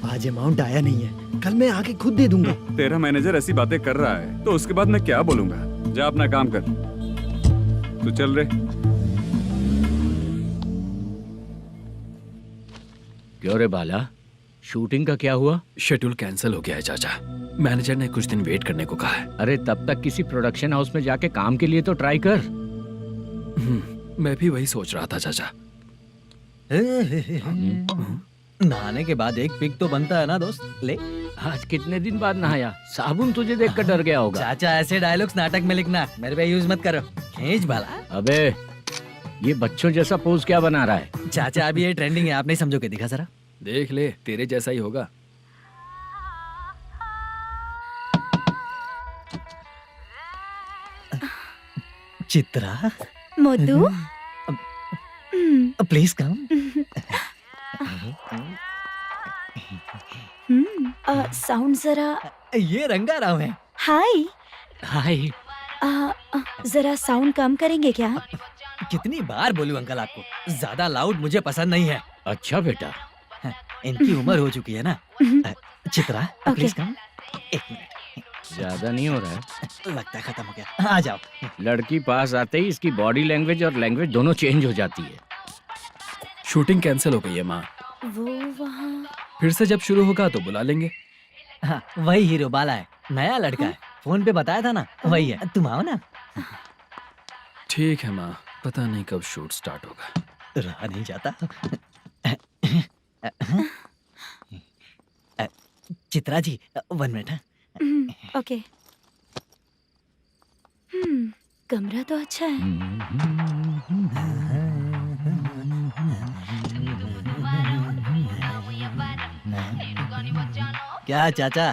आज अमाउंट आया नहीं है, कल मैं आके खुद दे दूंगा। तेरा मैनेजर ऐसी बातें कर रहा है तो उसके बाद मैं क्या बोलूंगा? जा अपना काम कर, तू चल रे। क्यों रे बाला, शूटिंग का क्या हुआ? शेड्यूल कैंसिल हो गया है चाचा, मैनेजर ने कुछ दिन वेट करने को कहा है। अरे तब तक किसी प्रोडक्शन हाउस में जाके काम के लिए तो ट्राई कर। मैं भी वही सोच रहा था चाचा। नहाने के बाद एक पिक तो बनता है ना दोस्त। ले, आज कितने दिन बाद नहाया? साबुन तुझे देखकर डर गया होगा। चाचा ऐसे डायलॉग्स नाटक में लिखना, मेरे पे यूज मत करो। खींच बाला। अबे ये बच्चों जैसा पोज क्या बना रहा है? चाचा अभी ये ट्रेंडिंग है, आप नहीं समझोगे, दिखा जरा। देख ले, तेरे जैसा ही होगा। Chitra, Modu, please come. Sound जरा। ये रंगाराव है। हाय। हाय। जरा साउंड कम करेंगे क्या? कितनी बार बोलूं अंकल आपको, ज्यादा लाउड मुझे पसंद नहीं है। अच्छा बेटा, इनकी उम्र हो चुकी है ना। Chitra, please come. 1 मिनट, ज्यादा नहीं हो रहा है? लगता है खत्म हो गया। आ जाओ। लड़की पास आते ही इसकी बॉडी लैंग्वेज और लैंग्वेज दोनों चेंज हो जाती है। शूटिंग कैंसिल हो गई है माँ, वो वहाँ। फिर से जब शुरू होगा तो बुला लेंगे। हाँ, वही हीरो बाला है, नया लड़का है, फोन पे बताया था ना, वही है। तुम आओ ना। ठीक है माँ, पता नहीं कब शूट स्टार्ट होगा। रहा नहीं जाता। चित्रा जी 1 मिनट। ओके। कमरा तो अच्छा है। क्या चाचा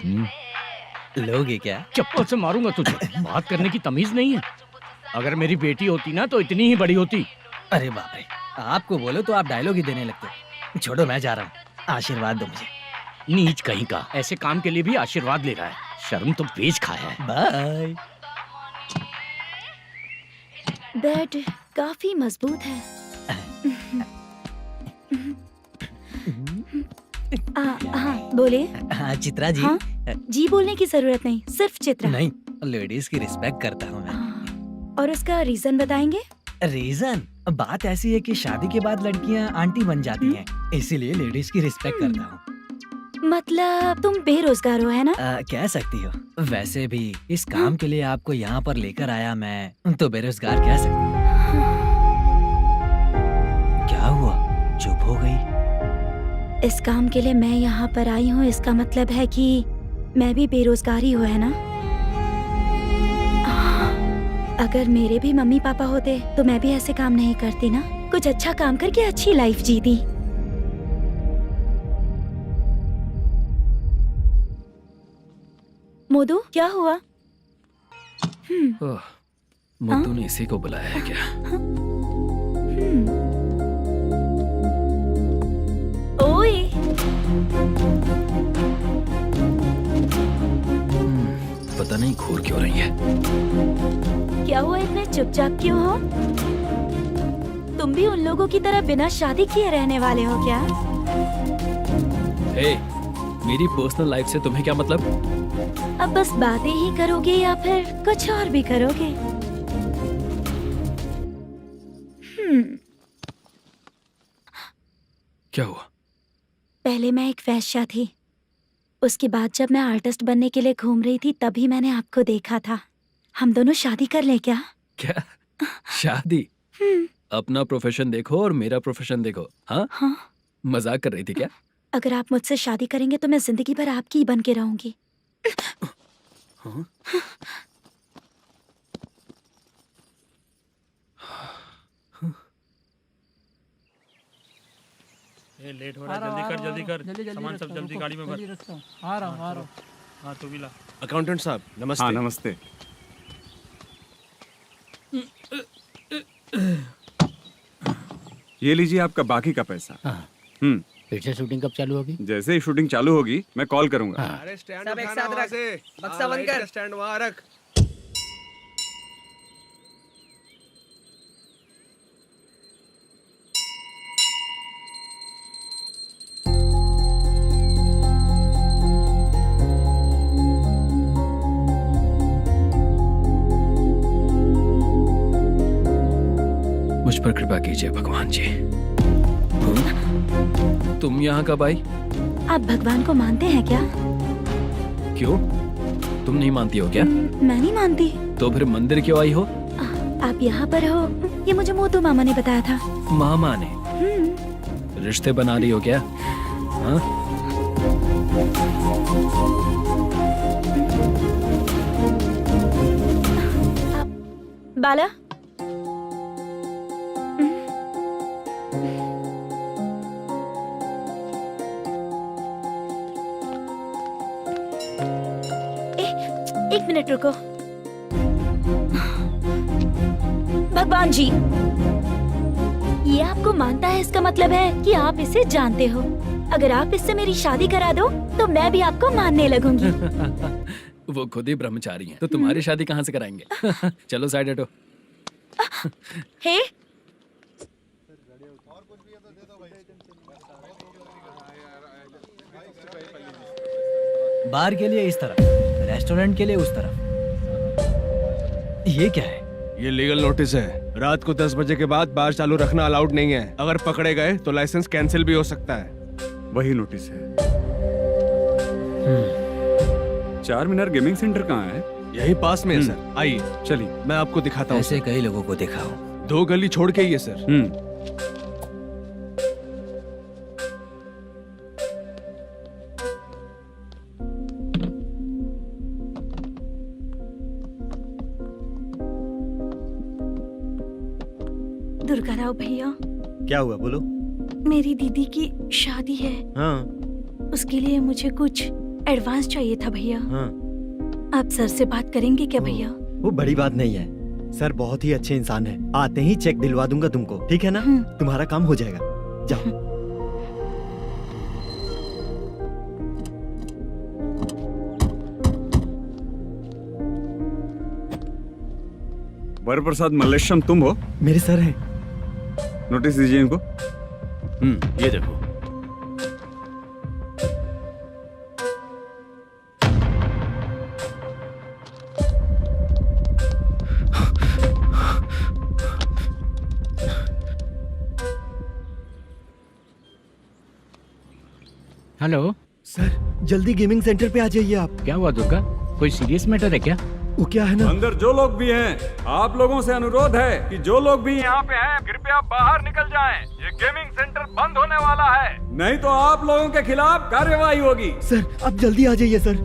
लोगे क्या? चप्पल से मारूंगा तुझे। बात करने की तमीज नहीं है। अगर मेरी बेटी होती ना तो इतनी ही बड़ी होती। अरे बाप रे, आपको बोलो तो आप डायलॉग ही देने लगते। छोड़ो, मैं जा रहा हूँ, आशीर्वाद दो मुझे। नीच कहीं का, ऐसे काम के लिए भी आशीर्वाद ले रहा है। शर्म तो पेच खाया है। बाय। बेड काफी मजबूत है। हाँ बोले। हाँ चित्रा जी। हाँ? जी बोलने की जरूरत नहीं, सिर्फ चित्रा। नहीं, लेडीज की रिस्पेक्ट करता हूँ मैं। और उसका रीजन बताएंगे? रीजन बात ऐसी है कि शादी के बाद लड़कियाँ आंटी बन जाती हैं, इसीलिए लेडीज की रिस्पेक्ट करता हूँ। मतलब तुम बेरोजगार हो, है ना? कह सकती हो। वैसे भी इस काम के लिए आपको यहाँ पर लेकर आया मैं, तो बेरोजगार कह सकती हूँ। क्या हुआ, चुप हो गई? इस काम के लिए मैं यहाँ पर आई हूँ, इसका मतलब है कि मैं भी बेरोजगार ही हूँ, है ना? अगर मेरे भी मम्मी पापा होते तो मैं भी ऐसे काम नहीं करती ना। कुछ अच्छा काम करके अच्छी लाइफ जीती। मोदू, क्या हुआ? ओह, मुद्दू ने इसी को बुलाया है क्या? ओए, पता नहीं घूर क्यों रही है। क्या हुआ, इतने चुपचाप क्यों हो? तुम भी उन लोगों की तरह बिना शादी किए रहने वाले हो क्या? हे, मेरी पर्सनल लाइफ से तुम्हें क्या मतलब? अब बस बातें ही करोगे या फिर कुछ और भी करोगे? क्या हुआ? पहले मैं एक वेश्या थी, उसके बाद जब मैं आर्टिस्ट बनने के लिए घूम रही थी तभी मैंने आपको देखा था। हम दोनों शादी कर ले क्या? क्या शादी? अपना प्रोफेशन देखो और मेरा प्रोफेशन देखो। हाँ? हाँ। मजाक कर रही थी क्या? अगर आप मुझसे शादी करेंगे तो मैं जिंदगी भर आपकी ही बन के रहूंगी। हाँ? ये लेट हो रहा है, जल्दी कर। सामान सब जल्दी गाड़ी में भर। आ रहा हूँ। हाँ तू भी ला। अकाउंटेंट साहब नमस्ते। हाँ नमस्ते। ये लीजिए आपका बाकी का पैसा। फिर से शूटिंग कब चालू होगी? जैसे ही शूटिंग चालू होगी मैं कॉल करूंगा। अरे स्टैंड सब एक साथ रख, बक्सा बंद कर। स्टैंड वहाँ रख। मुझ पर कृपा कीजिए भगवान जी। तुम यहाँ कब आई? आप भगवान को मानते हैं क्या? क्यों? तुम नहीं मानती हो क्या? मैं नहीं मानती। तो फिर मंदिर क्यों आई हो? आप यहाँ पर हो ये मुझे मोदू मामा ने बताया था। मामा ने? रिश्ते बना रही हो क्या? हाँ? बाला, एक मिनट रुको। भगवान जी, ये आपको मानता है, इसका मतलब है कि आप इसे जानते हो। अगर आप इससे मेरी शादी करा दो तो मैं भी आपको मानने लगूंगी। वो खुद ही ब्रह्मचारी हैं, तो तुम्हारी शादी कहाँ से कराएंगे? चलो साइड हटो। हे, बार के लिए इस तरफ, रेस्टोरेंट के लिए उस तरफ। ये क्या है? ये लीगल नोटिस है। रात को 10 बजे के बाद बार चालू रखना अलाउड नहीं है। अगर पकड़े गए तो लाइसेंस कैंसिल भी हो सकता है। वही नोटिस है। चार मीनार गेमिंग सेंटर कहाँ है? यही पास में है सर। आइए चलिए मैं आपको दिखाता हूँ। ऐसे कई लोगों को देखा हूँ। 2 गली छोड़ के ही है सर। दुर्गा राव भैया, क्या हुआ बोलो। मेरी दीदी की शादी है। हाँ उसके लिए मुझे कुछ एडवांस चाहिए था भैया। हाँ। आप सर से बात करेंगे क्या भैया? वो बड़ी बात नहीं है, सर बहुत ही अच्छे इंसान है। आते ही चेक दिलवा दूंगा तुमको, ठीक है ना? तुम्हारा काम हो जाएगा, जाओ। वरप्रसाद मल्लेश्वरम तुम हो? मेरे सर हैं। नोटिस दीजिए इनको। ये देखो। हेलो सर, जल्दी गेमिंग सेंटर पे आ जाइए आप। क्या हुआ दुर्गा? कोई सीरियस मैटर है क्या? वो क्या है ना, अंदर जो लोग भी हैं, आप लोगों से अनुरोध है कि जो लोग भी यहाँ पे हैं, कृपया बाहर निकल जाएं। ये गेमिंग सेंटर बंद होने वाला है, नहीं तो आप लोगों के खिलाफ कार्यवाही होगी। सर आप जल्दी आ जाइए सर।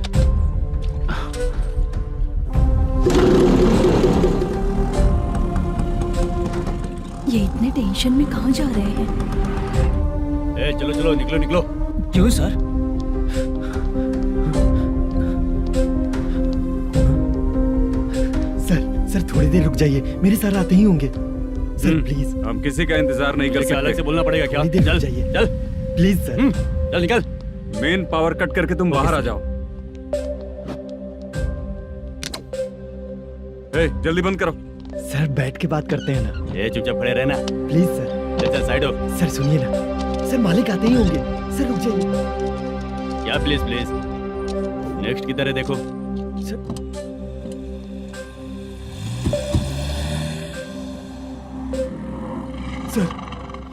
ये इतने टेंशन में कहाँ जा रहे हैं? चलो चलो, निकलो निकलो। क्यों सर? सर थोड़ी देर रुक जाइए, मेरे सर आते ही होंगे। Sir please. हम किसी का इंतजार नहीं कर सकते। अलग से बोलना पड़ेगा क्या? थोड़ी देर चल रुक जाइए चल प्लीज सर। चल निकल। मेन पावर कट करके तुम बाहर आ जाओ। जल्दी बंद करो। सर बैठ के बात करते हैं ना। ये चुपचाप खड़े रहना। Please sir. चल चल साइड हो। सर सुनिए ना, सर मालिक आते ही होंगे। सर रुक जाइए। क्या प्लीज प्लीज? नेक्स्ट की तरह देखो। सर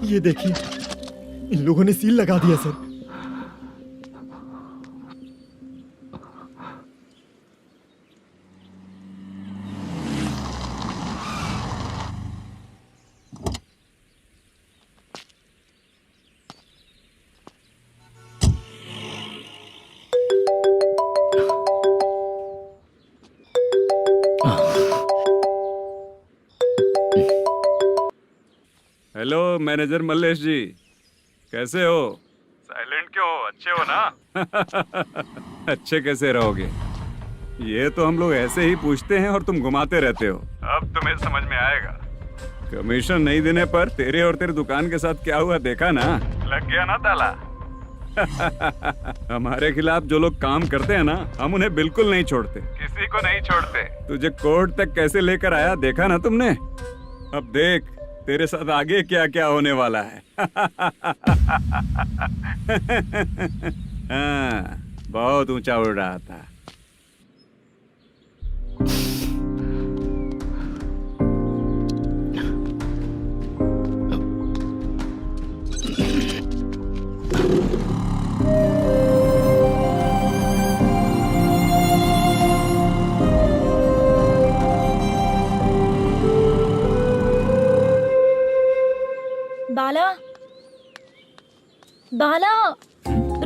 ये देखिए, इन लोगों ने सील लगा दिया सर। हेलो मैनेजर मल्लेश जी, कैसे हो? साइलेंट क्यों हो? अच्छे हो ना? अच्छे कैसे रहोगे? ये तो हम लोग ऐसे ही पूछते हैं और तुम घुमाते रहते हो। अब तुम्हें समझ में आएगा। कमीशन नहीं देने पर तेरे और तेरी दुकान के साथ क्या हुआ देखा ना? लग गया ना ताला। हमारे खिलाफ जो लोग काम करते हैं ना, हम उन्हें बिल्कुल नहीं छोड़ते, किसी को नहीं छोड़ते। तुझे कोर्ट तक कैसे लेकर आया देखा ना तुमने? अब देख तेरे साथ आगे क्या क्या होने वाला है। हाँ, बहुत ऊंचा उड़ रहा था। बाला, बाला,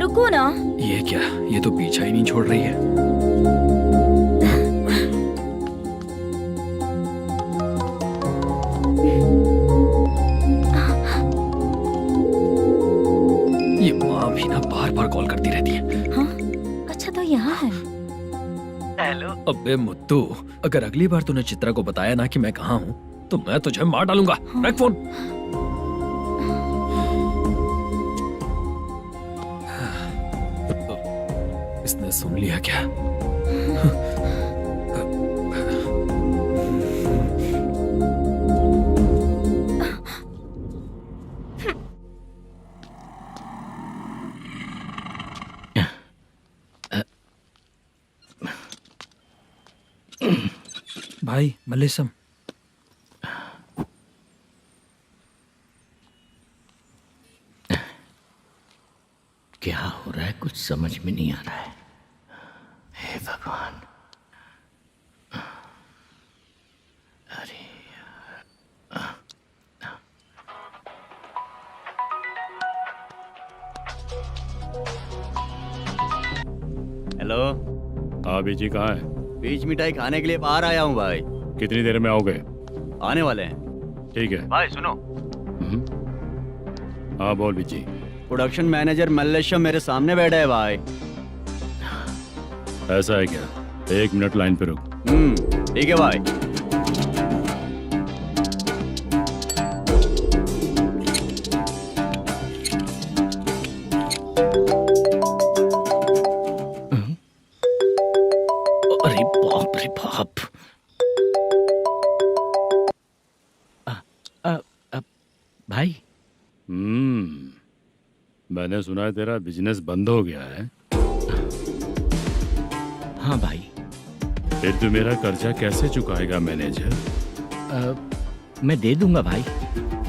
रुको ना। ये क्या? ये तो पीछा ही नहीं छोड़ रही है। ये माँ भी ना बार बार कॉल करती रहती है। हाँ? अच्छा तो यहाँ है। हेलो। अबे मुत्तू, अगर अगली बार तूने चित्रा को बताया ना कि मैं कहाँ हूँ, तो मैं तुझे मार डालूंगा। रख फोन। इसने सुन लिया क्या? भाई मल्लेशम, क्या हो रहा है कुछ समझ में नहीं आ रहा है। हे भगवान। अरे हेलो। हाँ बीजी कहाँ है? बीच मिठाई खाने के लिए बाहर आया हूँ भाई। कितनी देर में आओगे? आने वाले हैं। ठीक है। भाई सुनो, हाँ बोल बीजी। प्रोडक्शन मैनेजर मल्लेश्वरम मेरे सामने बैठा है भाई। ऐसा है क्या? 1 मिनट लाइन पे रुक। ठीक है भाई। अरे बाप रे बाप। भाई मैंने सुना है तेरा बिजनेस बंद हो गया है। हाँ भाई। फिर तू मेरा कर्जा कैसे चुकाएगा मैनेजर? मैं दे दूंगा भाई।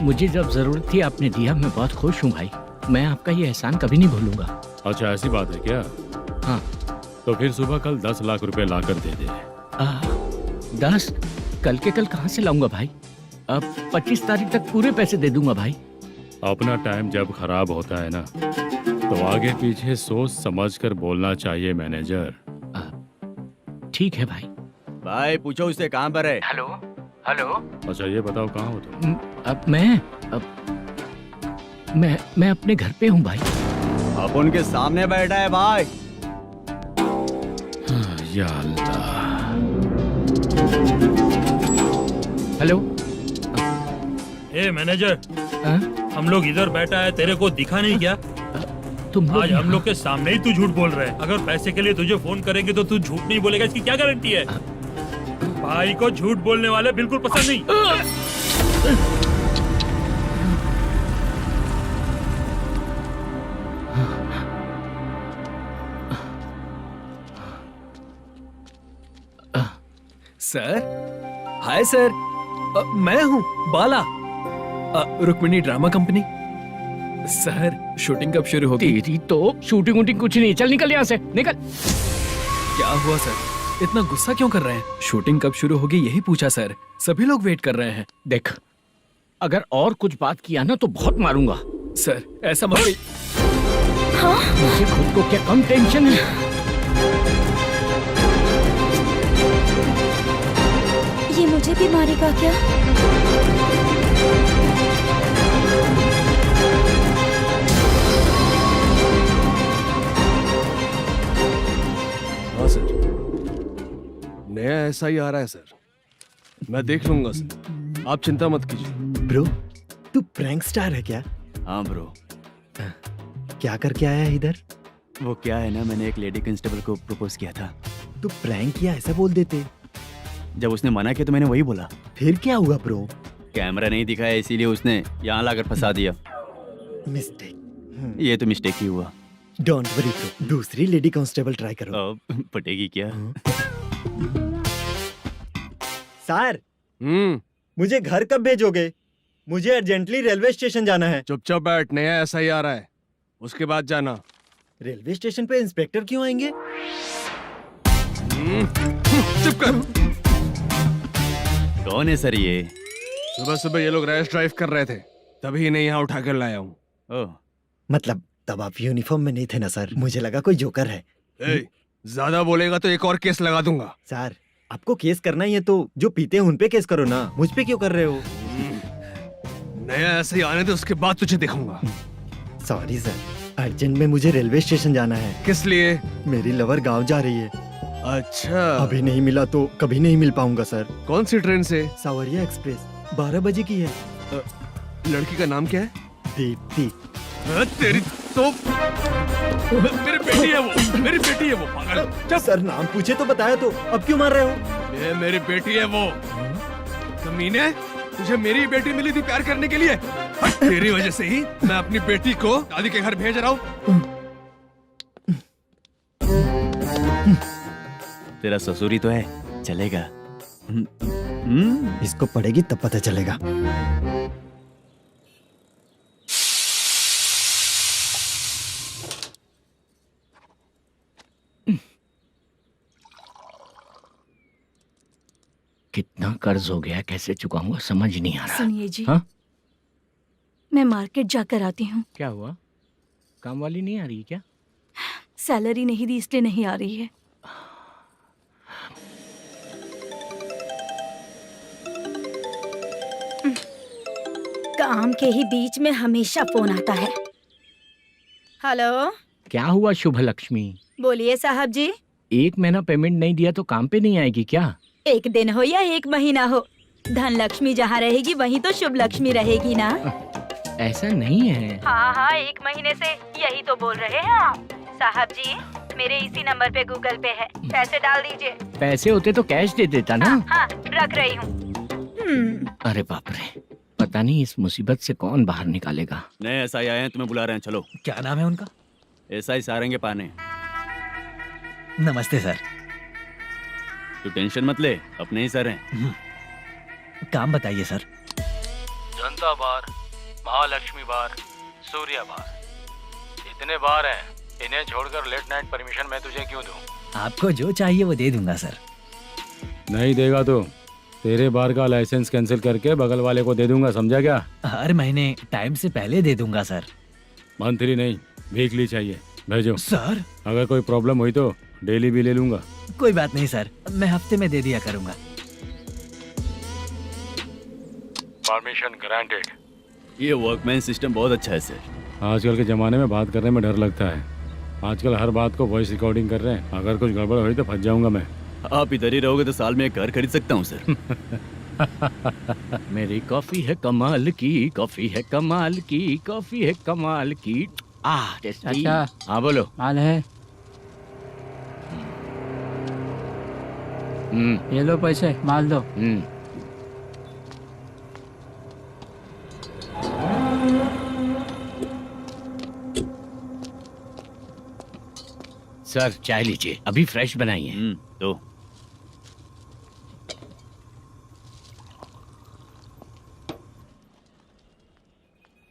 मुझे जब जरूरत थी आपने दिया, मैं बहुत खुश हूँ भाई। मैं आपका ये एहसान कभी नहीं भूलूंगा। अच्छा ऐसी बात है क्या? हाँ। तो फिर सुबह कल 10 लाख रुपए लाकर दे दे। 10? कल के कल कहाँ से लाऊंगा भाई? अब 25 तारीख तक पूरे पैसे दे दूंगा भाई। अपना टाइम जब खराब होता है ना, तो आगे पीछे सोच समझ कर बोलना चाहिए मैनेजर। ठीक है भाई। भाई पूछो उससे कहाँ पर है। Hello hello. अच्छा ये बताओ कहाँ हो तुम? अब मैं अपने घर पे हूँ भाई। अब उनके सामने बैठा है भाई। या अल्लाह। हेलो। ए मैनेजर, हाँ? हम लोग इधर बैठा है, तेरे को दिखा नहीं क्या? तुम आज हम लोग के सामने ही तू झूठ बोल रहा है। अगर पैसे के लिए तुझे फोन करेंगे तो तू झूठ नहीं बोलेगा, इसकी क्या गारंटी है? भाई को झूठ बोलने वाले बिल्कुल पसंद नहीं। सर, हाय सर, मैं हूँ Bala, Rukmini drama company. Sir shooting कब शुरू होगी? तेरी तो शूटिंग वूटिंग कुछ नहीं। चल निकल यहाँ से, निकल। क्या हुआ सर, इतना गुस्सा क्यों कर रहे हैं? शूटिंग कब शुरू होगी यही पूछा सर, सभी लोग वेट कर रहे हैं। देख, अगर और कुछ बात किया ना तो बहुत मारूंगा। सर ऐसा मत। मुझे खुद को क्या कम टेंशन है। ये मुझे भी मारेगा क्या? हाँ सर, नया ऐसा ही आ रहा है सर। मैं देख लूंगा सर, आप चिंता मत कीजिए। ब्रो, तू प्रैंक स्टार है क्या? हाँ ब्रो। क्या करके आया है इधर? वो क्या है ना, मैंने एक लेडी कांस्टेबल को प्रपोज किया था। तू प्रैंक किया ऐसा बोल देते। जब उसने मना किया तो मैंने वही बोला। फिर क्या हुआ ब्रो? कैमरा नहीं दिखाया इसीलिए उसने यहाँ लाकर फंसा दिया। मिस्टेक। ये तो मिस्टेक ही हुआ। डोंट वरी ब्रो, दूसरी लेडी कांस्टेबल ट्राई करो। अब पटेगी क्या? सर, मुझे घर कब भेजोगे? मुझे अर्जेंटली रेलवे स्टेशन जाना है। चुपचाप बैठ, नया ऐसा ही आ रहा है, उसके बाद जाना। रेलवे स्टेशन पे इंस्पेक्टर क्यों आएंगे? चुप कर। कौन है सर ये? सुबह सुबह ये लोग रैश ड्राइव कर रहे थे, तभी इन्हें यहाँ उठा कर लाया हूँ। ओह, मतलब तब आप यूनिफॉर्म में नहीं थे ना सर, मुझे लगा कोई जोकर है। ज्यादा बोलेगा तो एक और केस लगा दूंगा। सर, आपको केस करना ही है तो जो पीते हैं उन पे केस करो ना, मुझ पे क्यों कर रहे हो? नया ऐसे ही आने दे, उसके बाद तुझे दिखाऊंगा। सॉरी सर, अर्जेंट में मुझे रेलवे स्टेशन जाना है। किस लिए? मेरी लवर गांव जा रही है। अच्छा, अभी नहीं मिला तो कभी नहीं मिल पाऊंगा सर। कौन सी ट्रेन से? सावरिया एक्सप्रेस, 12 बजे की है। लड़की का नाम क्या है? दीप्ति। तेरी तो मेरी बेटी है वो, मेरी बेटी है वो, पागल। सर नाम पूछे तो बताया तो, अब क्यों मार रहे हो? ये मेरी बेटी है वो। कमीने, तुझे मेरी बेटी मिली थी प्यार करने के लिए। तेरी वजह से ही मैं अपनी बेटी को दादी के घर भेज रहा हूँ। तेरा ससुरी तो है, चलेगा। इसको पड़ेगी तब पता चलेगा। कितना कर्ज हो गया, कैसे चुकाऊंगा समझ नहीं आ रहा। सुनिए जी, हाँ? मैं मार्केट जाकर आती हूँ। क्या हुआ, काम वाली नहीं आ रही क्या? सैलरी नहीं दी इसलिए नहीं आ रही है। काम के ही बीच में हमेशा फोन आता है। हेलो, क्या हुआ शुभ लक्ष्मी? बोलिए साहब जी। एक महीना पेमेंट नहीं दिया तो काम पे नहीं आएगी क्या? एक दिन हो या एक महीना हो, धन लक्ष्मी जहाँ रहेगी वहीं तो शुभ लक्ष्मी रहेगी ना। ऐसा नहीं है। हाँ हाँ, एक महीने से यही तो बोल रहे हैं आप। साहब जी, मेरे इसी नंबर पे गूगल पे है, पैसे डाल दीजिए। पैसे होते तो कैश दे देता ना। हाँ, रख रही हूँ। अरे बाप रे, पता नहीं इस मुसीबत से कौन बाहर निकालेगा। नए एसआई आए हैं, तुम्हें बुला रहे हैं, चलो। क्या नाम है उनका? एसआई सारंगे पाने। नमस्ते सर। तू टेंशन मत ले, अपने ही सर हैं। काम बताइए सर। जनता बार, महालक्ष्मी बार, सूर्या बार, इतने बार हैं। इन्हें छोड़कर लेट नाइट परमिशन मैं तुझे क्यों दूं? आपको जो चाहिए वो दे दूंगा सर। नहीं देगा तो तेरे बार का लाइसेंस कैंसिल करके बगल वाले को दे दूंगा, समझा क्या? हर महीने टाइम से पहले दे दूंगा सर। मंथली नहीं, वीकली चाहिए, भेजो। सर अगर कोई प्रॉब्लम हुई तो डेली भी ले लूंगा। कोई बात नहीं सर, मैं हफ्ते में दे दिया करूंगा। Permission granted. ये वर्कमैन सिस्टम बहुत अच्छा है सर। आजकल के ज़माने में बात करने में डर लगता है। आजकल हर बात को वॉइस रिकॉर्डिंग कर रहे हैं। अगर कुछ गड़बड़ हुई तो फंस जाऊंगा मैं। आप इधर ही रहोगे तो साल में एक घर खरीद सकता हूँ सर। मेरी कॉफी है कमाल की, कॉफी है कमाल की, कॉफी है कमाल की। टेस्टी। अच्छा। हाँ बोलो। माल है, ये लो पैसे, माल दो। सर चाय लीजिए, अभी फ्रेश बनाई है। तो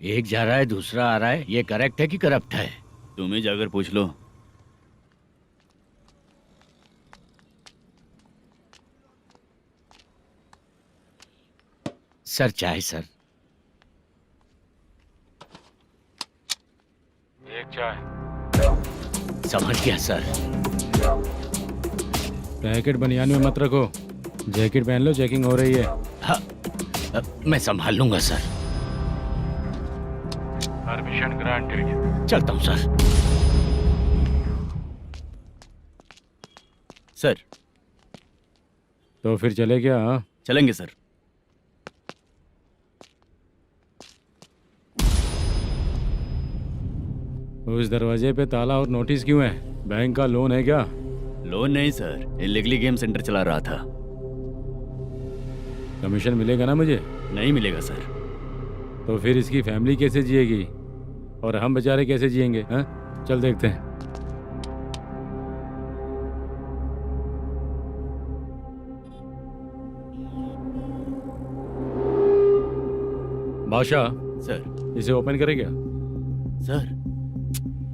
एक जा रहा है दूसरा आ रहा है, ये करेक्ट है कि करप्ट है? तुम ही जाकर पूछ लो। सर चाय सर। एक चाय। समझ गया सर। पैकेट बनियान में मत रखो, जैकेट पहन लो, चेकिंग हो रही है। हाँ, मैं संभाल लूंगा सर। Permission granted. चलता हूँ सर। सर तो फिर चले क्या? हाँ? चलेंगे सर। उस दरवाजे पे ताला और नोटिस क्यों है? बैंक का लोन है क्या? लोन नहीं सर, इलीगली गेम सेंटर चला रहा था। कमीशन मिलेगा ना मुझे? नहीं मिलेगा सर। तो फिर इसकी फैमिली कैसे जिएगी और हम बेचारे कैसे जिएंगे? हाँ, चल देखते हैं। बादशाह, सर। इसे ओपन करे क्या? सर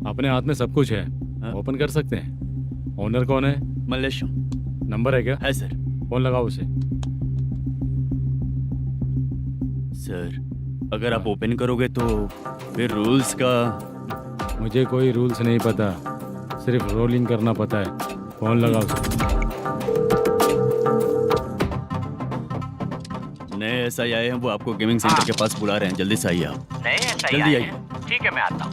अपने हाथ में सब कुछ है, हाँ? ओपन कर सकते हैं। ओनर कौन है? मल्लेशम। नंबर है क्या? है सर। फोन लगाओ उसे। सर अगर आप ओपन करोगे तो फिर रूल्स का। मुझे कोई रूल्स नहीं पता, सिर्फ रोलिंग करना पता है। फोन लगाओ उसे। नए एसआई आए हैं, वो आपको गेमिंग सेंटर के पास बुला रहे हैं, जल्दी से आइए आप। नहीं ऐसा ही जल्दी आए आइए। हैं। ठीक है मैं आता हूँ।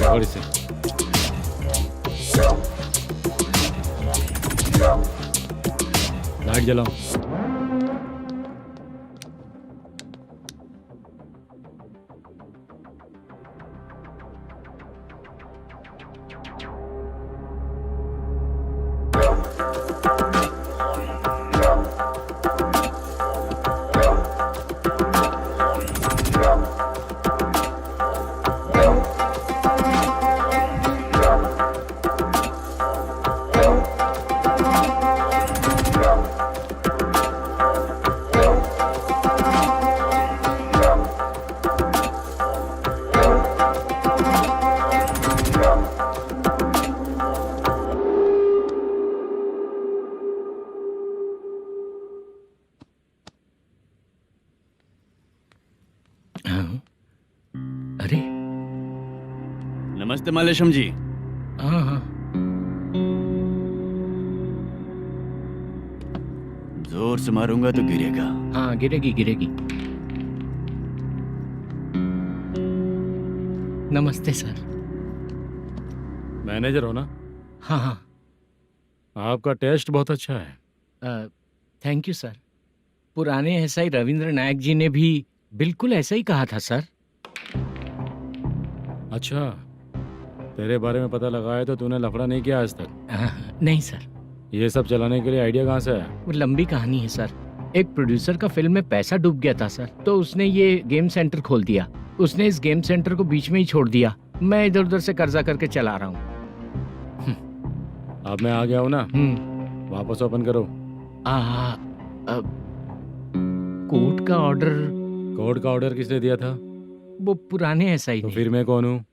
और इसे लाइट जलाओ। अरे नमस्ते मल्लेशम जी। हाँ हाँ। जोर से मारूंगा तो गिरेगा। हाँ गिरेगी गिरेगी। नमस्ते सर। मैनेजर हो ना? हाँ हाँ। आपका टेस्ट बहुत अच्छा है। Thank you sir. पुराने एसआई रविंद्र नायक जी ने भी बिल्कुल ऐसा ही कहा था सर। अच्छा, तेरे बारे में पता लगा है तो तूने लफड़ा नहीं किया आज तक? नहीं सर। ये सब चलाने के लिए आइडिया कहाँ से आया? वो लंबी कहानी है सर। एक प्रोड्यूसर का फिल्म में पैसा डूब गया था सर, तो उसने ये गेम सेंटर खोल दिया। उसने इस गेम सेंटर को बीच में ही छोड़ दिया। मैं इधर उधर से कर्जा करके चला रहा हूँ। अब मैं आ गया हूँ ना, वापस ओपन करो। कोर्ट का ऑर्डर। कोर्ट का ऑर्डर किसने दिया था? वो पुराने एसआई तो ने। फिर मैं कौन हूँ?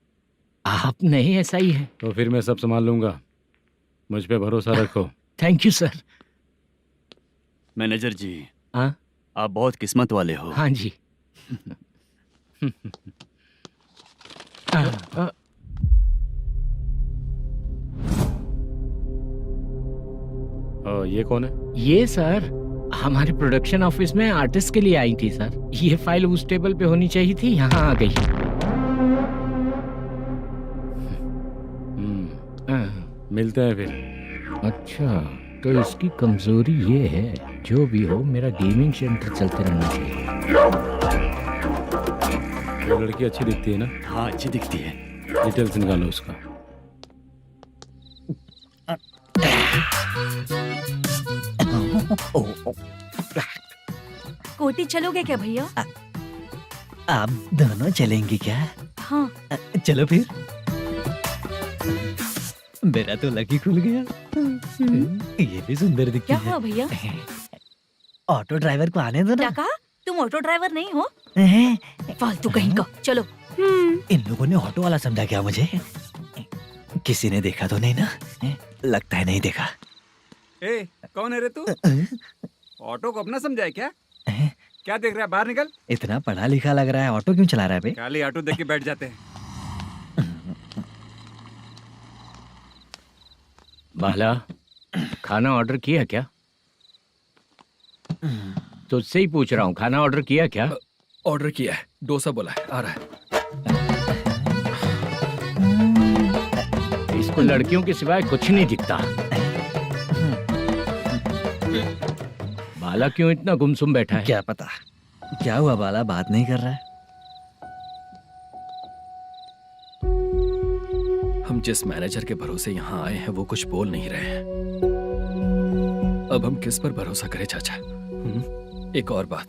आप नए एसआई हैं। तो फिर मैं सब संभाल लूंगा, मुझ पे भरोसा रखो। Thank you sir. मैनेजर जी, हाँ आप बहुत किस्मत वाले हो। हाँ जी। ये कौन है? ये सर हमारे प्रोडक्शन ऑफिस में आर्टिस्ट के लिए आई थी सर। ये फाइल उस टेबल पे होनी चाहिए थी, यहाँ आ गई। मिलते हैं फिर। अच्छा, तो इसकी कमजोरी ये है, जो भी हो मेरा गेमिंग सेंटर चलते रहना चाहिए। वो लड़की अच्छी दिखती है ना? हाँ, अच्छी दिखती है। डिटेल्स निकालो उसका। कोटी चलोगे क्या भैया? आप दोनों चलेंगे क्या? हाँ। चलो फिर। मेरा तो लकी खुल गया। ये भी सुंदर दिखती क्या है। हुआ भैया? ऑटो ड्राइवर को आने दो क्या ना। कहा? तुम ऑटो ड्राइवर नहीं हो? हैं? फालतू कहीं का। चलो। इन लोगों ने ऑटो वाला समझा क्या मुझे? किसी ने देखा तो नहीं ना? लगता है नहीं देखा। ए, कौन है रे तू? ऑटो को अपना समझा है क्या? क्या देख रहा है? बाहर निकल। इतना पढ़ा लिखा लग रहा है, ऑटो क्यों चला रहा है बे? खाली ऑटो देख के बैठ जाते हैं। बाला, खाना ऑर्डर किया क्या? तुझसे ही पूछ रहा हूँ, खाना ऑर्डर किया क्या? ऑर्डर किया है, डोसा बोला है, आ रहा है। इसको लड़कियों के सिवाय कुछ नहीं दिखता। बाला क्यों इतना गुमसुम बैठा है? क्या पता क्या हुआ, बाला बात नहीं कर रहा है। हम जिस मैनेजर के भरोसे यहाँ आए हैं वो कुछ बोल नहीं रहे हैं। अब हम किस पर भरोसा करें चाचा? एक और बात,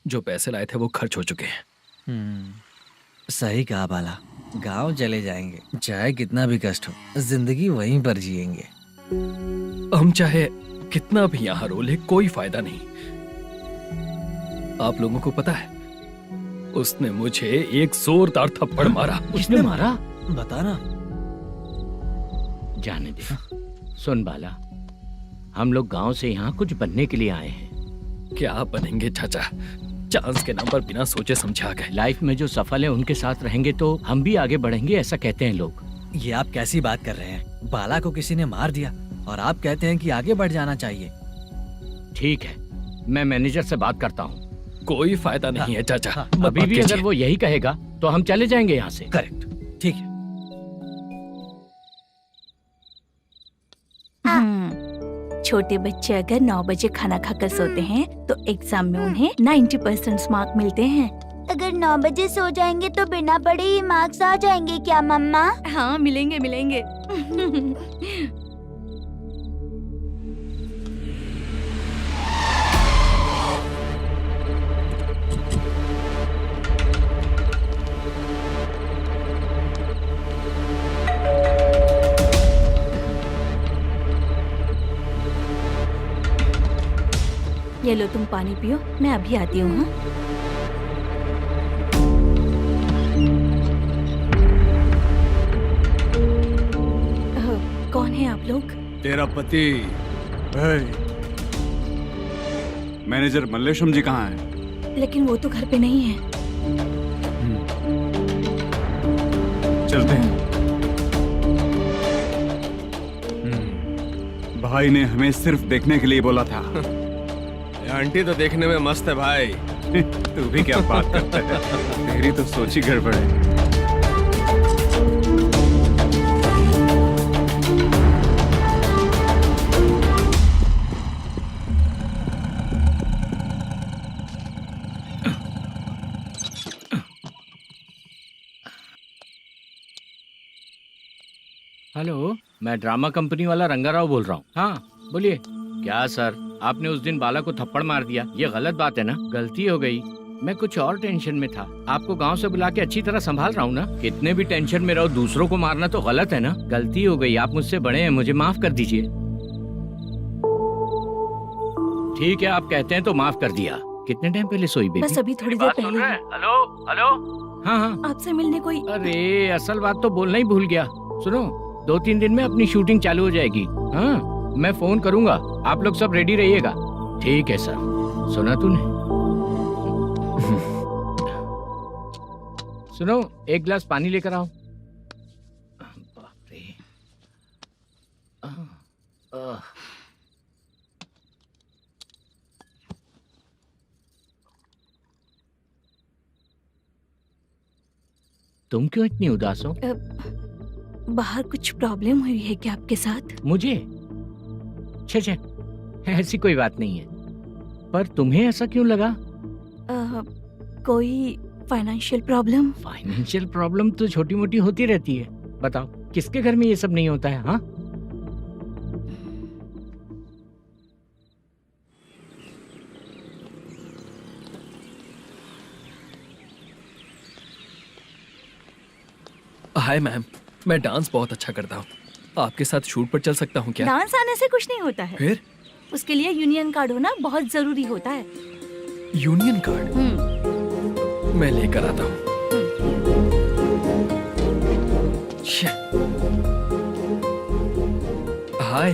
जो पैसे लाए थे वो खर्च हो चुके हैं। सही कहा बाला, गांव चले जाएंगे, चाहे कितना भी कष्ट हो, जिंदगी वहीं पर जिएंगे। हम चाहे कितना भी यहाँ रो ले, कोई फायदा नहीं। आप लोगों को पता है, उसने मुझे एक जोरदार थप्पड़ मारा। उसने मारा? बता ना। जाने दे। सुन बाला, हम लोग गांव से यहाँ कुछ बनने के लिए आए हैं। क्या बनेंगे चाचा? चांस के नाम पर बिना सोचे समझे आ गए। लाइफ में जो सफल है उनके साथ रहेंगे तो हम भी आगे बढ़ेंगे, ऐसा कहते हैं लोग। ये आप कैसी बात कर रहे हैं? बाला को किसी ने मार दिया और आप कहते हैं कि आगे बढ़ जाना चाहिए। ठीक है, मैं मैनेजर से बात करता हूँ। कोई फायदा नहीं है चाचा। अभी भी अगर वो यही कहेगा तो हम चले जाएंगे यहाँ से। करेक्ट, ठीक है। छोटे बच्चे अगर 9 बजे खाना खाकर सोते हैं तो एग्जाम में उन्हें 90% मार्क मिलते हैं। अगर 9 बजे सो जाएंगे तो बिना पढ़े ही मार्क्स आ जाएंगे क्या मम्मा? हाँ, मिलेंगे मिलेंगे। ये लो, तुम पानी पियो, मैं अभी आती हूँ। हाँ? कौन है आप लोग? तेरा पति। मैनेजर मल्लेशम जी कहाँ हैं? लेकिन वो तो घर पे नहीं है। चलते हैं। भाई ने हमें सिर्फ देखने के लिए बोला था। आंटी तो देखने में मस्त है भाई। तू भी क्या बात करता है? तेरी तो सोच ही गड़बड़ है। हेलो, मैं ड्रामा कंपनी वाला रंगाराव बोल रहा हूँ। हाँ बोलिए। क्या सर, आपने उस दिन बाला को थप्पड़ मार दिया, ये गलत बात है ना? गलती हो गई, मैं कुछ और टेंशन में था। आपको गांव से बुला के अच्छी तरह संभाल रहा हूँ ना। कितने भी टेंशन में रहो, दूसरों को मारना तो गलत है ना। गलती हो गई, आप मुझसे बड़े हैं, मुझे माफ कर दीजिए। ठीक है, आप कहते हैं तो माफ कर दिया। कितने टाइम पहले सोई बेबी? बस अभी थोड़ी देर पहले। Hello hello. हाँ हाँ, आपसे मिलने कोई। अरे असल बात तो बोलना ही भूल गया। सुनो, 2-3 दिन में अपनी शूटिंग चालू हो जाएगी। हाँ, मैं फोन करूंगा, आप लोग सब रेडी रहिएगा। ठीक है सर। सुना तूने? सुनो, एक गिलास पानी लेकर आओ। बाप रे। तुम क्यों इतनी उदास हो? बाहर कुछ प्रॉब्लम हुई है क्या आपके साथ? मुझे? छे, ऐसी कोई बात नहीं है। पर तुम्हें ऐसा क्यों लगा? कोई फाइनेंशियल प्रॉब्लम? फाइनेंशियल प्रॉब्लम तो छोटी मोटी होती रहती है। बताओ, किसके घर में ये सब नहीं होता है? हाँ, हाय मैम, मैं डांस बहुत अच्छा करता हूँ। आपके साथ शूट पर चल सकता हूँ क्या? डांस आने से कुछ नहीं होता है। फिर? उसके लिए यूनियन कार्ड होना बहुत जरूरी होता है। Union card? मैं लेकर आता हूँ। हाय,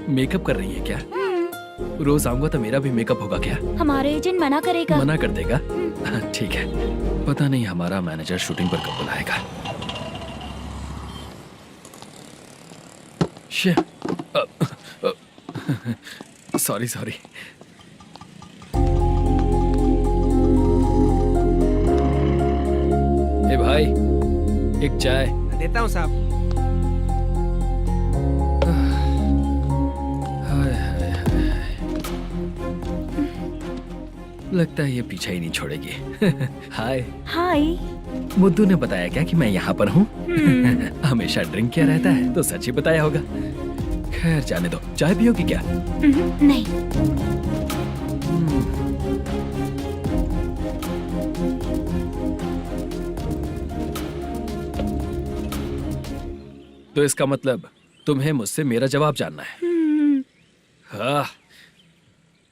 मेकअप कर रही है क्या? रोज आऊंगा तो मेरा भी मेकअप होगा क्या? हमारे एजेंट मना करेगा। मना कर देगा? ठीक है, पता नहीं हमारा मैनेजर शूटिंग पर कब बुलाएगा। सॉरी। ए भाई, एक चाय। देता हूँ साहब। लगता है ये पीछा ही नहीं छोड़ेगी। हाय। हाय। मुद्दू ने बताया क्या कि मैं यहाँ पर हूँ? हमेशा ड्रिंक किया रहता है तो सच ही बताया होगा। खैर जाने दो, चाय पियोगी क्या? नहीं। तो इसका मतलब तुम्हें मुझसे मेरा जवाब जानना है? हाँ,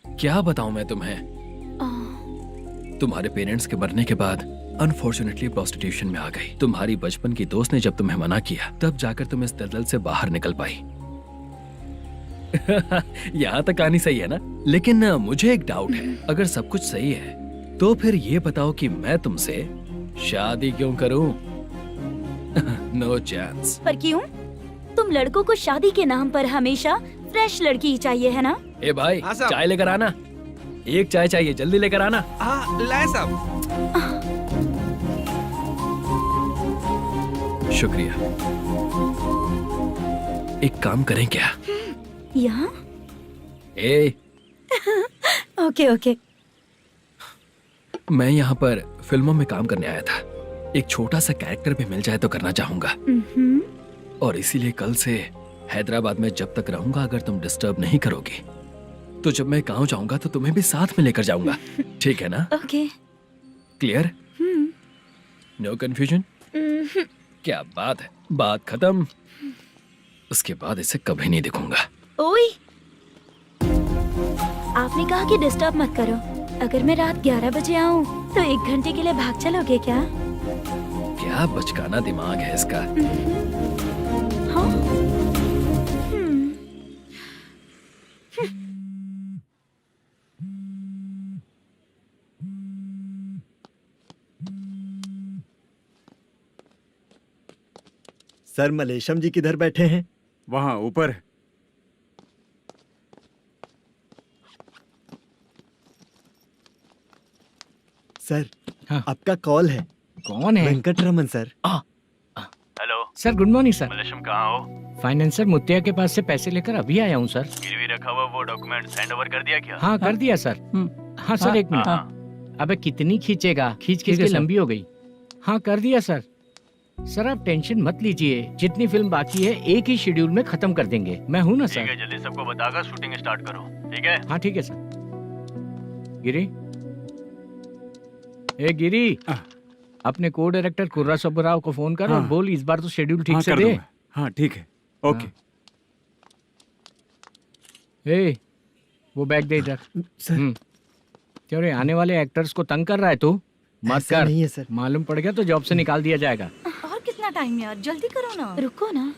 क्या बताऊं मैं तुम्हें? तुम्हारे पेरेंट्स के मरने के बाद अनफॉर्चुनेटली प्रोस्टिट्यूशन में आ गई। तुम्हारी बचपन की दोस्त ने जब तुम्हें मना किया, तब जाकर तुम इस दलदल से बाहर निकल पाई। यहाँ तक कहानी सही है ना? लेकिन मुझे एक डाउट है। अगर सब कुछ सही है तो फिर ये बताओ कि मैं तुमसे शादी क्यों करूं? No chance. पर क्यों? तुम लड़कों को शादी के नाम पर हमेशा फ्रेश लड़की ही चाहिए, है ना? ए भाई, चाय लेकर आना। एक चाय चाहिए, जल्दी लेकर आना। हाँ, लाए साहब। शुक्रिया। एक काम करें क्या? यहाँ? ए, ओके। मैं यहाँ पर फिल्मों में काम करने आया था। एक छोटा सा कैरेक्टर भी मिल जाए तो करना चाहूंगा। और इसीलिए कल से हैदराबाद में जब तक रहूंगा, अगर तुम डिस्टर्ब नहीं करोगी तो जब मैं गांव जाऊंगा तो तुम्हें भी साथ में लेकर जाऊंगा। ठीक है ना? ओके। क्लियर? No confusion? क्या बात है, बात खत्म। उसके बाद इसे कभी नहीं दिखूंगा। ओए, आपने कहा कि डिस्टर्ब मत करो। अगर मैं रात 11 बजे आऊँ तो 1 घंटे के लिए भाग चलोगे क्या? क्या बचकाना दिमाग है इसका। हाँ? सर, मलेशम जी किधर बैठे हैं? वहाँ ऊपर। सर, हाँ। आपका कॉल है। कौन है? Venkataraman sir. Hello sir, good morning sir. Malesham, कहाँ हो? फाइनेंसर मुत्तिया के पास से पैसे लेकर अभी आया हूँ सर। गिरवी रखा हुआ वो डॉक्यूमेंट हैंड ओवर कर दिया क्या? हाँ, कर दिया सर। हाँ सर, 1 मिनट। अबे कितनी खींचेगा? खींच के लंबी हो गई। हाँ, कर दिया सर। सर आप टेंशन मत लीजिए, जितनी फिल्म बाकी है एक ही शेड्यूल में खत्म कर देंगे। मैं हूँ ना ठीक सर। है, जल्दी सबको बताकर शूटिंग स्टार्ट करो, ठीक है? हाँ ठीक है सर। गिरी, ए गिरी, अपने को डायरेक्टर कुर्रा सुब्बराव को फोन कर और बोल इस बार तो शेड्यूल ठीक से दे। हाँ ठीक है, ओके। ए, वो बैग दे इधर। क्यों रे, आने वाले एक्टर्स को तंग कर रहा है तू? मत कर। नहीं है सर। मालूम पड़ गया तो जॉब से निकाल दिया जाएगा। और कितना टाइम यार, जल्दी करो ना। रुको ना।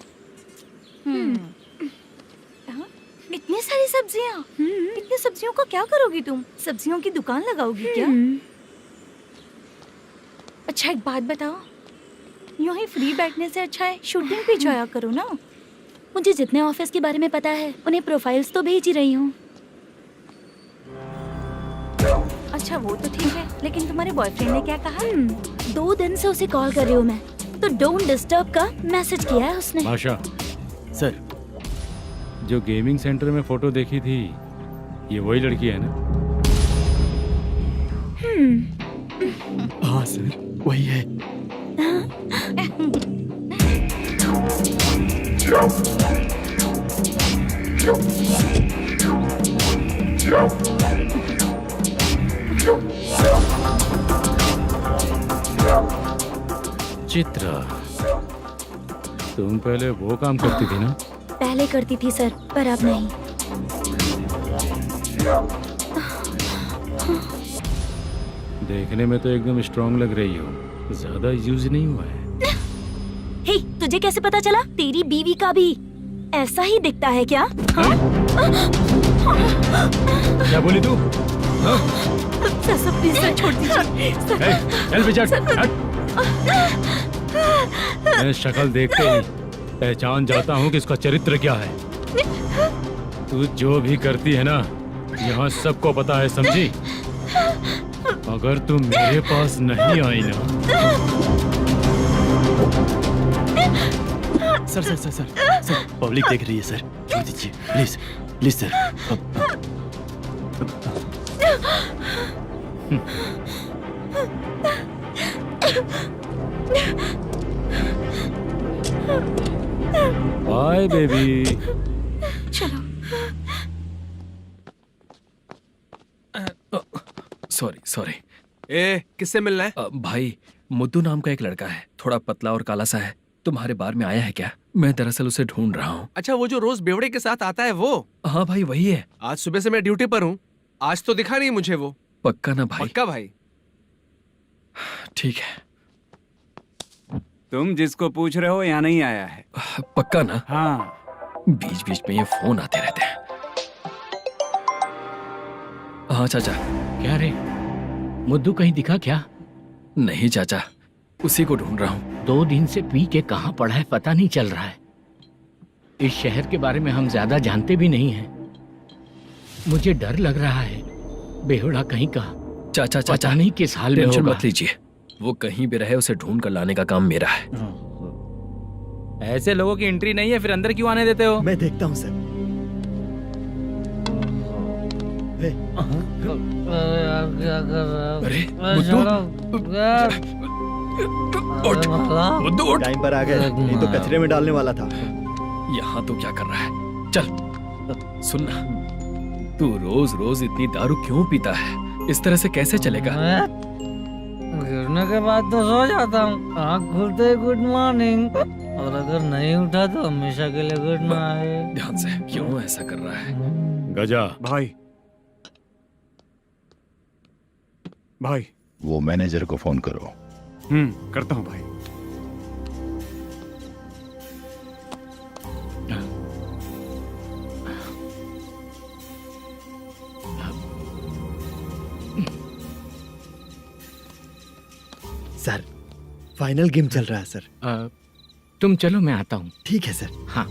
हाँ? इतनी सारी सब्जियाँ, इतनी सब्जियों का क्या करोगी तुम? सब्जियों की दुकान लगाओगी क्या? अच्छा एक बात बताओ, यूं ही फ्री बैठने से अच्छा है शूटिंग पे जाया करो ना। मुझे जितने ऑफिस के बारे में पता है उन्हें प्रोफाइल्स तो भेज ही रही हूँ। अच्छा वो तो ठीक है, लेकिन तुम्हारे बॉयफ्रेंड ने क्या कहा? 2 दिन से उसे कॉल कर रही हूँ मैं, तो डोंट डिस्टर्ब का मैसेज किया है उसने। भाषा सर, जो गेमिंग सेंटर में फोटो देखी थी, ये वही लड़की है ना? हाँ सर, वही है। चित्रा, तुम पहले वो काम करती थी ना? पहले करती थी सर, पर अब नहीं। देखने में तो एकदम स्ट्रांग लग रही हो, ज्यादा यूज नहीं हुआ है। हे, तुझे कैसे पता चला? तेरी बीवी का भी ऐसा ही दिखता है क्या? क्या बोली तू? सर प्लीज सर, छोड़ दीजिए। चल बेटा, मैं शक्ल देखते ही पहचान जाता हूँ कि इसका चरित्र क्या है। तू जो भी करती है ना, यहाँ सबको पता है, समझी? अगर तू मेरे पास नहीं आई ना। Sir sir sir sir sir, public देख रही है सर, छोड़ दीजिए please please sir. Bye baby. चलो। Sorry sorry. ए, किससे मिलना है? भाई, मुद्दू नाम का एक लड़का है, थोड़ा पतला और काला सा है। तुम्हारे बार में आया है क्या? मैं दरअसल उसे ढूंढ रहा हूँ। अच्छा, वो जो रोज बेवड़े के साथ आता है वो? हाँ भाई, वही है। आज सुबह से मैं ड्यूटी पर हूँ, आज तो दिखा नहीं मुझे वो। पक्का ना भाई? पक्का भाई। ठीक है। तुम जिसको पूछ रहे हो यहाँ नहीं आया है? पक्का ना? हाँ। बीच बीच में ये फोन आते रहते हैं। हाँ चाचा। क्या रे, मुद्दू कहीं दिखा क्या? नहीं चाचा, उसी को ढूंढ रहा हूँ। 2 दिन से पी के कहाँ पड़ा है पता नहीं चल रहा है। इस शहर के बारे में हम ज्यादा जानते भी नहीं हैं। मुझे डर लग रहा है, बेहुड़ा कहीं का। चाचा चाचा नहीं किस हाल में टेंशन होगा। मत लीजिए, वो कहीं भी रहे उसे ढूंढ कर लाने का काम मेरा है। ऐसे लोगों की एंट्री नहीं है, फिर अंदर क्यों आने देते हो? मैं देखता हूँ सर। अरे मुद्दू उठ। टाइम पर आ गए, नहीं तो कचरे में डालने वाला था। यहाँ तो क्या कर रहा है? चल सुनना, तू रोज रोज इतनी दारू क्यों पीता है? इस तरह से कैसे चलेगा? गिरने के बाद तो सो जाता हूँ, आँख खुलते ही गुड मॉर्निंग, और अगर नहीं उठा तो हमेशा के लिए गुड नाइट। ध्यान से, क्यों ऐसा कर रहा है? गजा भाई, भाई वो मैनेजर को फोन करो। करता हूँ भाई। सर, फाइनल गेम चल रहा है सर। तुम चलो, मैं आता हूँ। ठीक है सर। हाँ।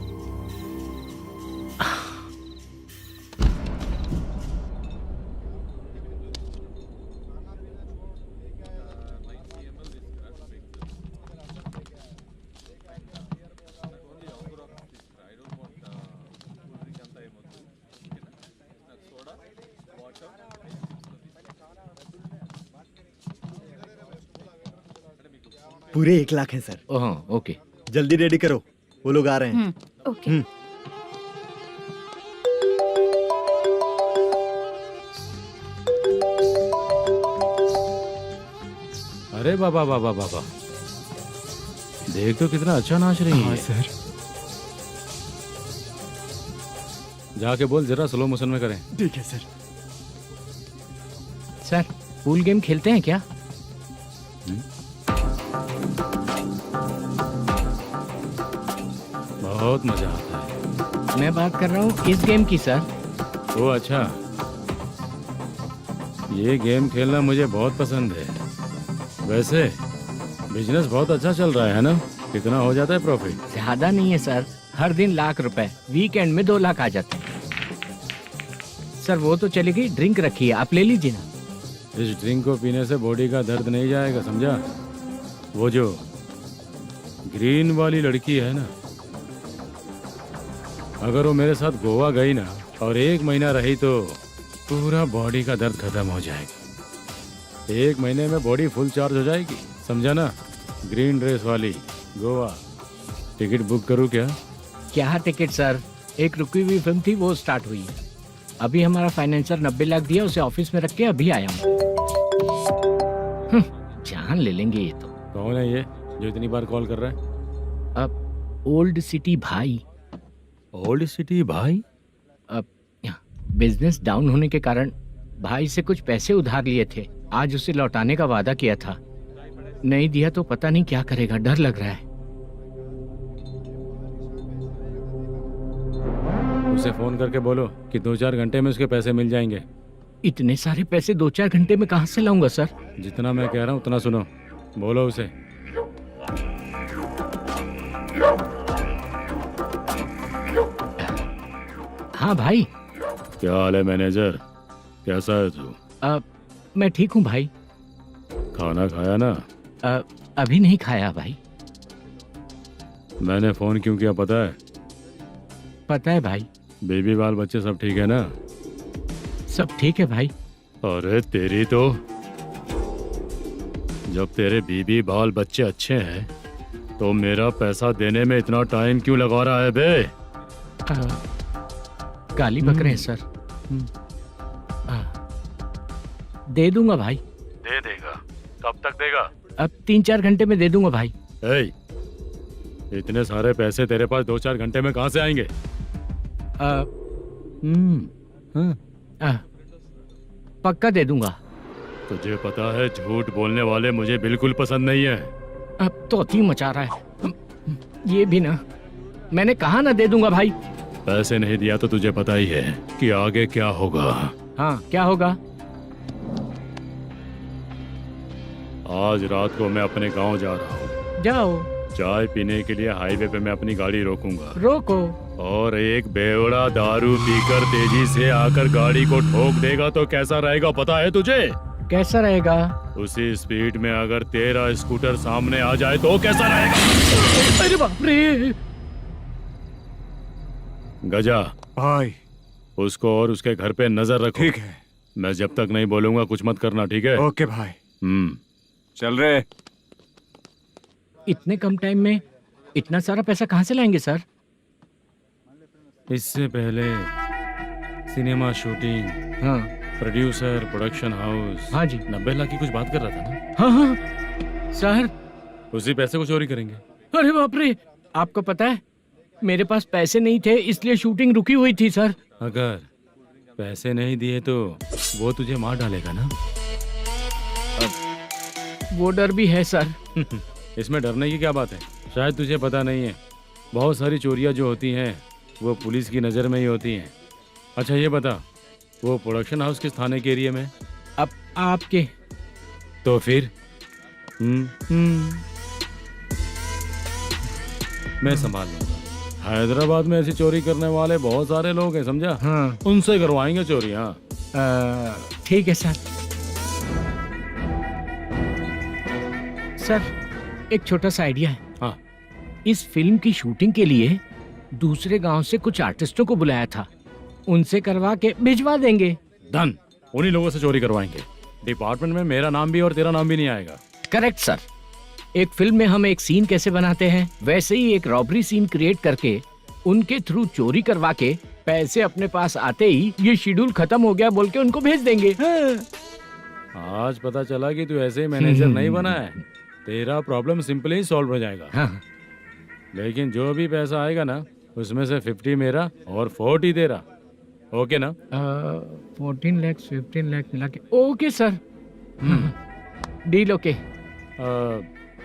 पूरे 1 लाख है सर। Oh okay. जल्दी रेडी करो, वो लोग आ रहे हैं। ओके। अरे बाबा बाबा बाबा, देख तो कितना अच्छा नाच रही है। सर जाके बोल जरा स्लो मोशन में करें। ठीक है सर। सर पूल गेम खेलते हैं क्या? बहुत मजा आता है। मैं बात कर रहा हूँ इस गेम की सर। ओ अच्छा, ये गेम खेलना मुझे बहुत पसंद है। वैसे बिजनेस बहुत अच्छा चल रहा है ना? कितना हो जाता है प्रॉफिट? ज्यादा नहीं है सर, हर दिन लाख रुपए, वीकेंड में 2 लाख आ जाते हैं। सर वो तो चलेगी, ड्रिंक रखी है, आप ले लीजिए ना। इस ड्रिंक को पीने से बॉडी का दर्द नहीं जाएगा, समझा? वो जो ग्रीन वाली लड़की है ना, अगर वो मेरे साथ गोवा गई ना और 1 महीना रही तो पूरा बॉडी का दर्द खत्म हो जाएगा। 1 महीने में बॉडी फुल चार्ज हो जाएगी, समझा ना? ग्रीन ड्रेस वाली गोवा। टिकट बुक करूं क्या? क्या टिकट सर, एक रुकी हुई फिल्म थी वो स्टार्ट हुई है। अभी हमारा फाइनेंसर 90 लाख दिया, उसे ऑफिस में रख के अभी आया हूँ। जान ले लेंगे ये तो। कौन है ये जो इतनी बार कॉल कर रहा है? अब ओल्ड सिटी भाई। ओल्ड सिटी भाई? अब बिजनेस डाउन होने के कारण भाई से कुछ पैसे उधार लिए थे, आज उसे लौटाने का वादा किया था। नहीं दिया तो पता नहीं क्या करेगा, डर लग रहा है। उसे फोन करके बोलो कि 2-4 घंटे में उसके पैसे मिल जाएंगे। इतने सारे पैसे 2-4 घंटे में कहाँ से लाऊंगा सर? जितना मैं कह रहा हूँ उतना सुनो, बोलो उसे। हाँ भाई। क्या हाल है मैनेजर, कैसा है तू? मैं ठीक हूँ भाई। खाना खाया ना? अभी नहीं खाया भाई। मैंने फोन क्यों किया पता है? पता है भाई। बेबी बाल बच्चे सब ठीक है ना? सब ठीक है भाई। अरे तेरी तो, जब तेरे बीबी बाल बच्चे अच्छे हैं तो मेरा पैसा देने में इतना टाइम क्यों लगा रहा है बे? गाली बक रहे हैं सर। दे दूंगा भाई। दे देगा? कब तक देगा? अब 3-4 घंटे में दे दूंगा भाई। इतने सारे पैसे तेरे पास 2-4 घंटे में कहाँ से आएंगे? पक्का दे दूंगा। तुझे पता है झूठ बोलने वाले मुझे बिल्कुल पसंद नहीं है। अब तो थी मचा रहा है ये भी ना। मैंने कहा ना दे दूंगा भाई। पैसे नहीं दिया तो तुझे पता ही है कि आगे क्या होगा। हाँ क्या होगा? आज रात को मैं अपने गांव जा रहा हूँ। जाओ। चाय पीने के लिए हाईवे पे मैं अपनी गाड़ी रोकूंगा। रोको। और एक बेवड़ा दारू पीकर तेजी से आकर गाड़ी को ठोक देगा तो कैसा रहेगा पता है तुझे? कैसा रहेगा? उसी स्पीड में अगर तेरा स्कूटर सामने आ जाए तो कैसा रहेगा? अरे बाप रे। गजा भाई, उसको और उसके घर पे नजर रखो। ठीक है। मैं जब तक नहीं बोलूंगा कुछ मत करना, ठीक है? ओके भाई। चल रहे। इतने कम टाइम में इतना सारा पैसा कहाँ से लाएंगे सर? इससे पहले सिनेमा शूटिंग, हाँ, प्रोड्यूसर, प्रोडक्शन हाउस। हाँ जी। 90 लाख की कुछ बात कर रहा था ना? हाँ हाँ सर। उसी पैसे को चोरी करेंगे। अरे बाप रे, आपको पता है मेरे पास पैसे नहीं थे इसलिए शूटिंग रुकी हुई थी सर। अगर पैसे नहीं दिए तो वो तुझे मार डालेगा ना? वो डर भी है सर। इसमें डरने की क्या बात है? शायद तुझे पता नहीं है, बहुत सारी चोरियां जो होती हैं वो पुलिस की नज़र में ही होती हैं। अच्छा ये बता, वो प्रोडक्शन हाउस किस थाने के एरिया में? अब आपके। तो फिर मैं संभाल लूंगा। हैदराबाद में ऐसी चोरी करने वाले बहुत सारे लोग हैं, समझा? हाँ। उनसे करवाएंगे चोरी। हाँ ठीक है सर। सर एक छोटा सा आइडिया है। हाँ। इस फिल्म की शूटिंग के लिए दूसरे गांव से कुछ आर्टिस्टों को बुलाया था, उनसे करवा के भिजवा देंगे। डन। उन्हीं लोगों से चोरी करवाएंगे। डिपार्टमेंट में मेरा नाम भी और तेरा नाम भी नहीं आएगा। Correct sir. एक फिल्म में हम एक सीन कैसे बनाते हैं, वैसे ही एक रॉबरी सीन क्रिएट करके उनके थ्रू चोरी करवा के पैसे अपने पास आते ही ये शेड्यूल खत्म हो गया बोल के उनको भेज देंगे। आज पता चला कि तू ऐसे ही मैनेजर नहीं बना है। तेरा प्रॉब्लम सिंपली ही सॉल्व हो जाएगा। हाँ। लेकिन जो भी पैसा आएगा ना, उसमें से 50 मेरा और 40 तेरा। ओके ना? 14 लाख 15 लाख मिला के ओके सर। Deal okay.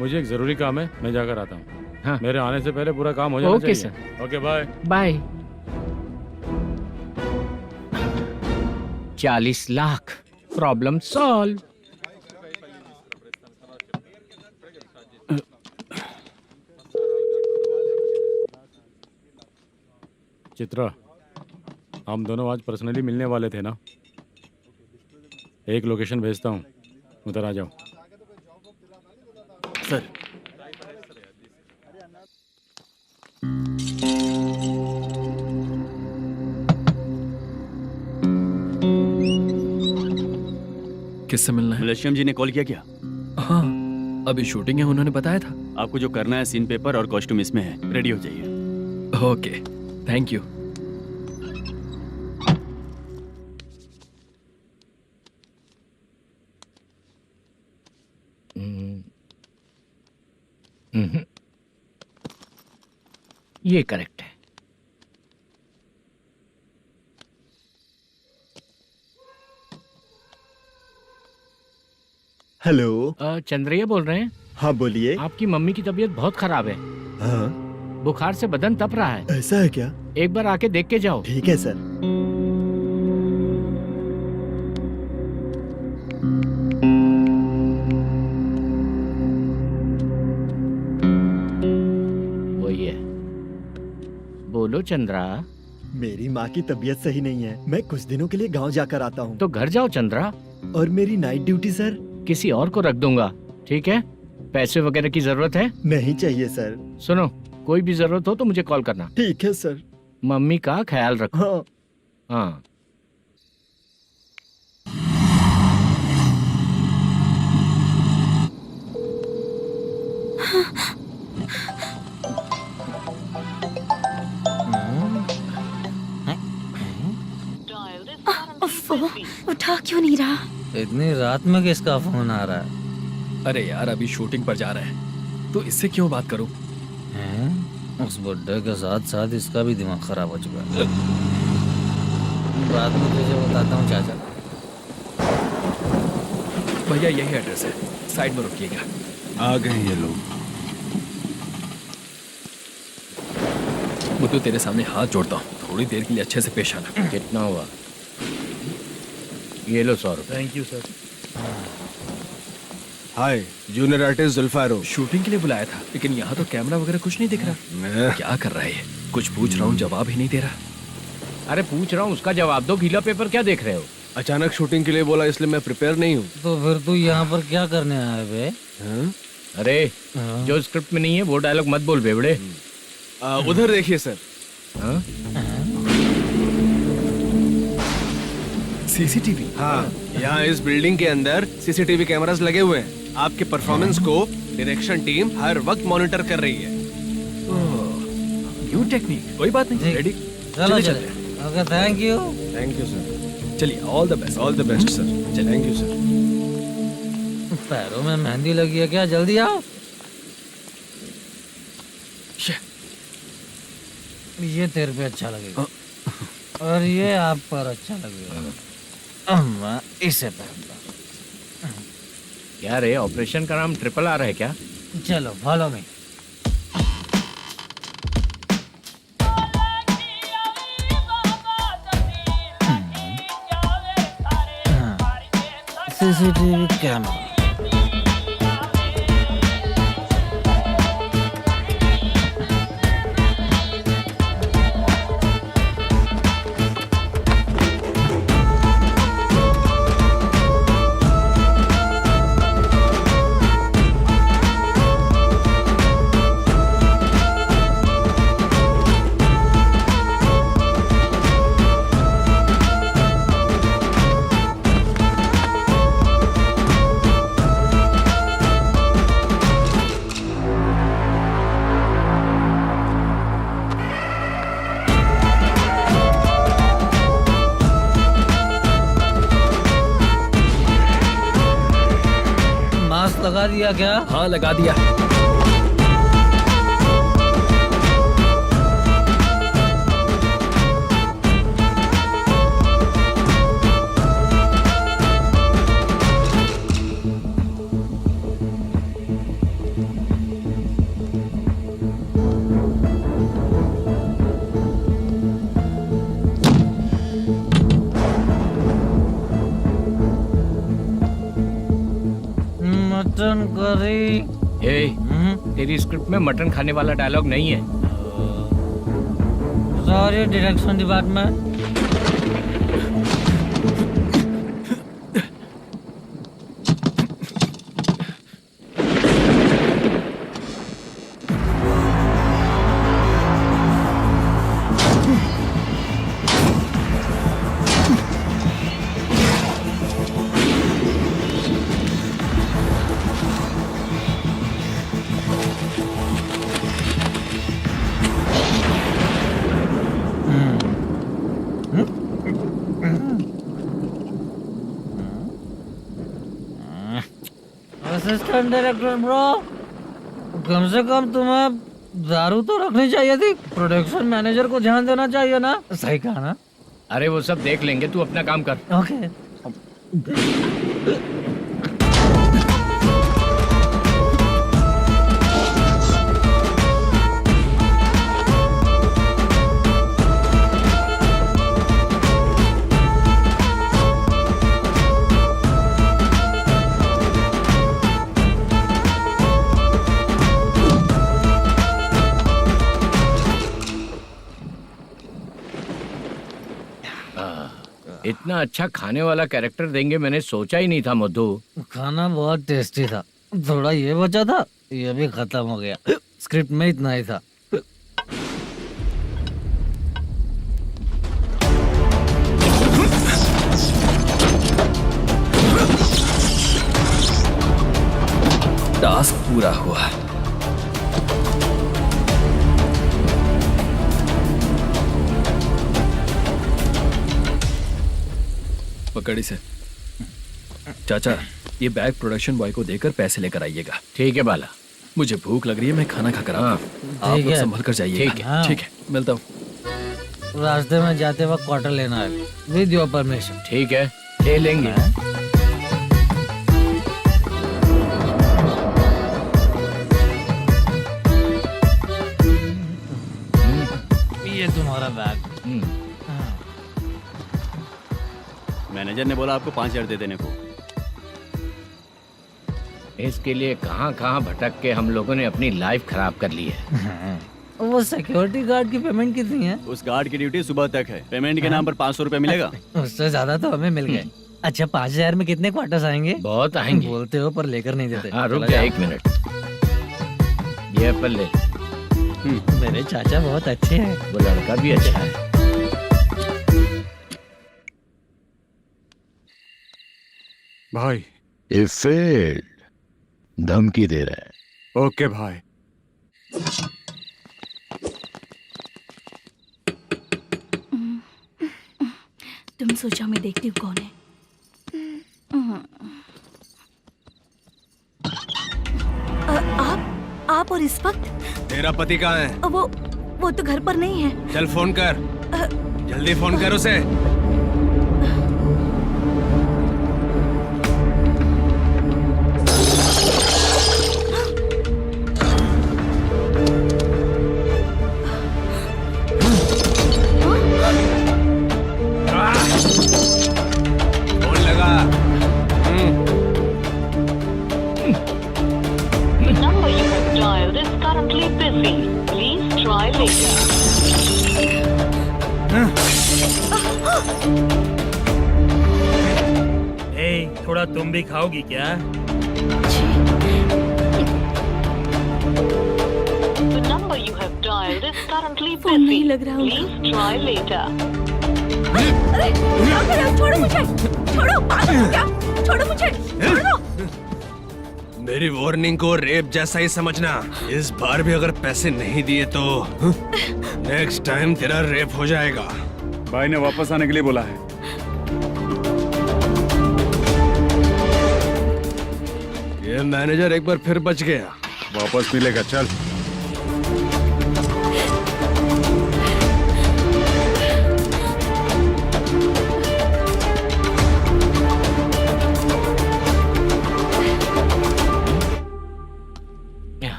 मुझे एक जरूरी काम है, मैं जाकर आता हूँ। हाँ। मेरे आने से पहले पूरा काम हो जाना ओके चाहिए। Sir. Okay bye. Bye. 40 lakh problem solve. Chitra, हम दोनों आज पर्सनली मिलने वाले थे ना? एक लोकेशन भेजता हूँ, उधर आ जाओ। सर किससे मिलना है? मलेशियम जी ने कॉल किया क्या? हाँ, अभी शूटिंग है, उन्होंने बताया था। आपको जो करना है सीन पेपर और कॉस्ट्यूम इसमें है, रेडी हो जाइए। Okay, thank you. ये करेक्ट है। हेलो। चंद्रैया बोल रहे हैं? हाँ बोलिए। आपकी मम्मी की तबीयत बहुत खराब है। हाँ। बुखार से बदन तप रहा है। ऐसा है क्या? एक बार आके देख के जाओ। ठीक है सर। वही है। बोलो चंद्रा। मेरी माँ की तबीयत सही नहीं है, मैं कुछ दिनों के लिए गांव जाकर आता हूँ। तो घर जाओ चंद्रा। और मेरी नाइट ड्यूटी सर? किसी और को रख दूंगा, ठीक है? पैसे वगैरह की जरूरत है? नहीं चाहिए सर। सुनो, कोई भी जरूरत हो तो मुझे कॉल करना। ठीक है सर। मम्मी का ख्याल रखो। हाँ। हाँ। उठा क्यों नहीं रहा? इतनी रात में किसका फोन आ रहा है? अरे यार, अभी शूटिंग पर जा रहे हैं, तो इससे क्यों बात करूं? उस बुड्ढे के साथ साथ इसका भी दिमाग खराब हो चुका है। रात में तुझे बताता हूँ चाचा। भैया यही एड्रेस है, साइड में रुकिएगा। आ गए ये लोग। मुझे तेरे सामने हाथ जोड़ता हूँ, थोड़ी देर के लिए अच्छे से पेश आना। कितना हुआ? ये लो 100 रुपए। Thank you sir. Hi, junior artist Zulfar हो। शूटिंग के लिए बुलाया था, लेकिन यहाँ तो कैमरा वगैरह कुछ नहीं दिख रहा। क्या कर रहा है ये? कुछ पूछ रहा हूँ, जवाब ही नहीं दे रहा। अरे पूछ रहा हूँ, उसका जवाब दो। गीला पेपर क्या देख रहे हो? अचानक शूटिंग के लिए बोला, इसलिए मैं प्रिपेयर नहीं हूँ। तो फिर तू यहाँ पर क्या करने आया बे? अरे जो स्क्रिप्ट में नहीं है वो डायलॉग मत बोल बेवड़े। उधर देखिए सर। सीसीटीवी? हाँ, यहाँ इस बिल्डिंग के अंदर सीसीटीवी कैमरास लगे हुए हैं। आपके परफॉर्मेंस को डायरेक्शन टीम हर वक्त मॉनिटर कर रही है। न्यू टेक्निक, कोई बात नहीं। रेडी? चलो चले। Okay, thank you. Thank you sir. चलिए, all the best. All the best sir. Thank you sir. पैरों में मेहंदी लगी है क्या? जल्दी आओ। ये तेरे पे अच्छा लगेगा और ये आप पर अच्छा लगेगा। मैं इसे पहनता। क्या रे, ऑपरेशन का नाम ट्रिपल आर है क्या? चलो फॉलो मी। CCTV camera. दिया क्या? हाँ लगा दिया। Mutton curry. तेरी स्क्रिप्ट में मटन खाने वाला डायलॉग नहीं है। Sorry direction department. Assistant director bro, कम से कम तुम्हें दारू तो रखनी चाहिए थी। प्रोडक्शन मैनेजर को ध्यान देना चाहिए ना। सही कहा ना? अरे वो सब देख लेंगे, तू अपना काम कर। ओके। इतना अच्छा खाने वाला कैरेक्टर देंगे मैंने सोचा ही नहीं था मधु। खाना बहुत टेस्टी था। थोड़ा ये बचा था, ये भी खत्म हो गया। स्क्रिप्ट में इतना ही था। टास्क पूरा हुआ। पकड़ी से। चाचा, ये बैग प्रोडक्शन बॉय को देकर पैसे लेकर आइएगा। ठीक है बाला। मुझे भूख लग रही है, मैं खाना खाकर आता हूँ। आप लोग संभल कर जाइए। ठीक है। ठीक है, मिलता हूँ। रास्ते में जाते वक्त क्वार्टर लेना है, विद योर परमिशन। ठीक है, ले लेंगे। ये तुम्हारा बैग। मैनेजर ने बोला आपको 5,000 दे देने को। इसके लिए कहाँ कहाँ भटक के हम लोगों ने अपनी लाइफ खराब कर ली है। वो सिक्योरिटी गार्ड की पेमेंट कितनी है? उस गार्ड की ड्यूटी सुबह तक है। पेमेंट के नाम पर 500 रुपए मिलेगा। उससे ज्यादा तो हमें मिल गए। अच्छा, 5,000 में कितने क्वार्टर्स आएंगे? बहुत आएंगे। बोलते हो पर लेकर नहीं देते। हाँ, रुक जा 1 मिनट। ये एप्पल ले। मेरे चाचा बहुत अच्छे हैं। वो लड़का भी अच्छा है। भाई ये फेल्ड धमकी दे रहा है। ओके भाई। तुम सोचो मैं देखती हूँ कौन है। आप और इस वक्त? तेरा पति कहाँ है? वो तो घर पर नहीं है। चल फोन कर। जल्दी फोन कर उसे। फोन लगा। number you have dialed is currently busy. Please try later. थोड़ा तुम भी खाओगी क्या? The number you have dialed is currently busy. Please try later. अरे छोड़ो मुझे, छोड़ो, पागल हो क्या? छोड़ो मुझे, छोड़ो। मेरी वार्निंग को रेप जैसा ही समझना। इस बार भी अगर पैसे नहीं दिए तो नेक्स्ट टाइम तेरा रेप हो जाएगा। भाई ने वापस आने के लिए बोला है। ये मैनेजर एक बार फिर बच गया। वापस मिलेगा, चल।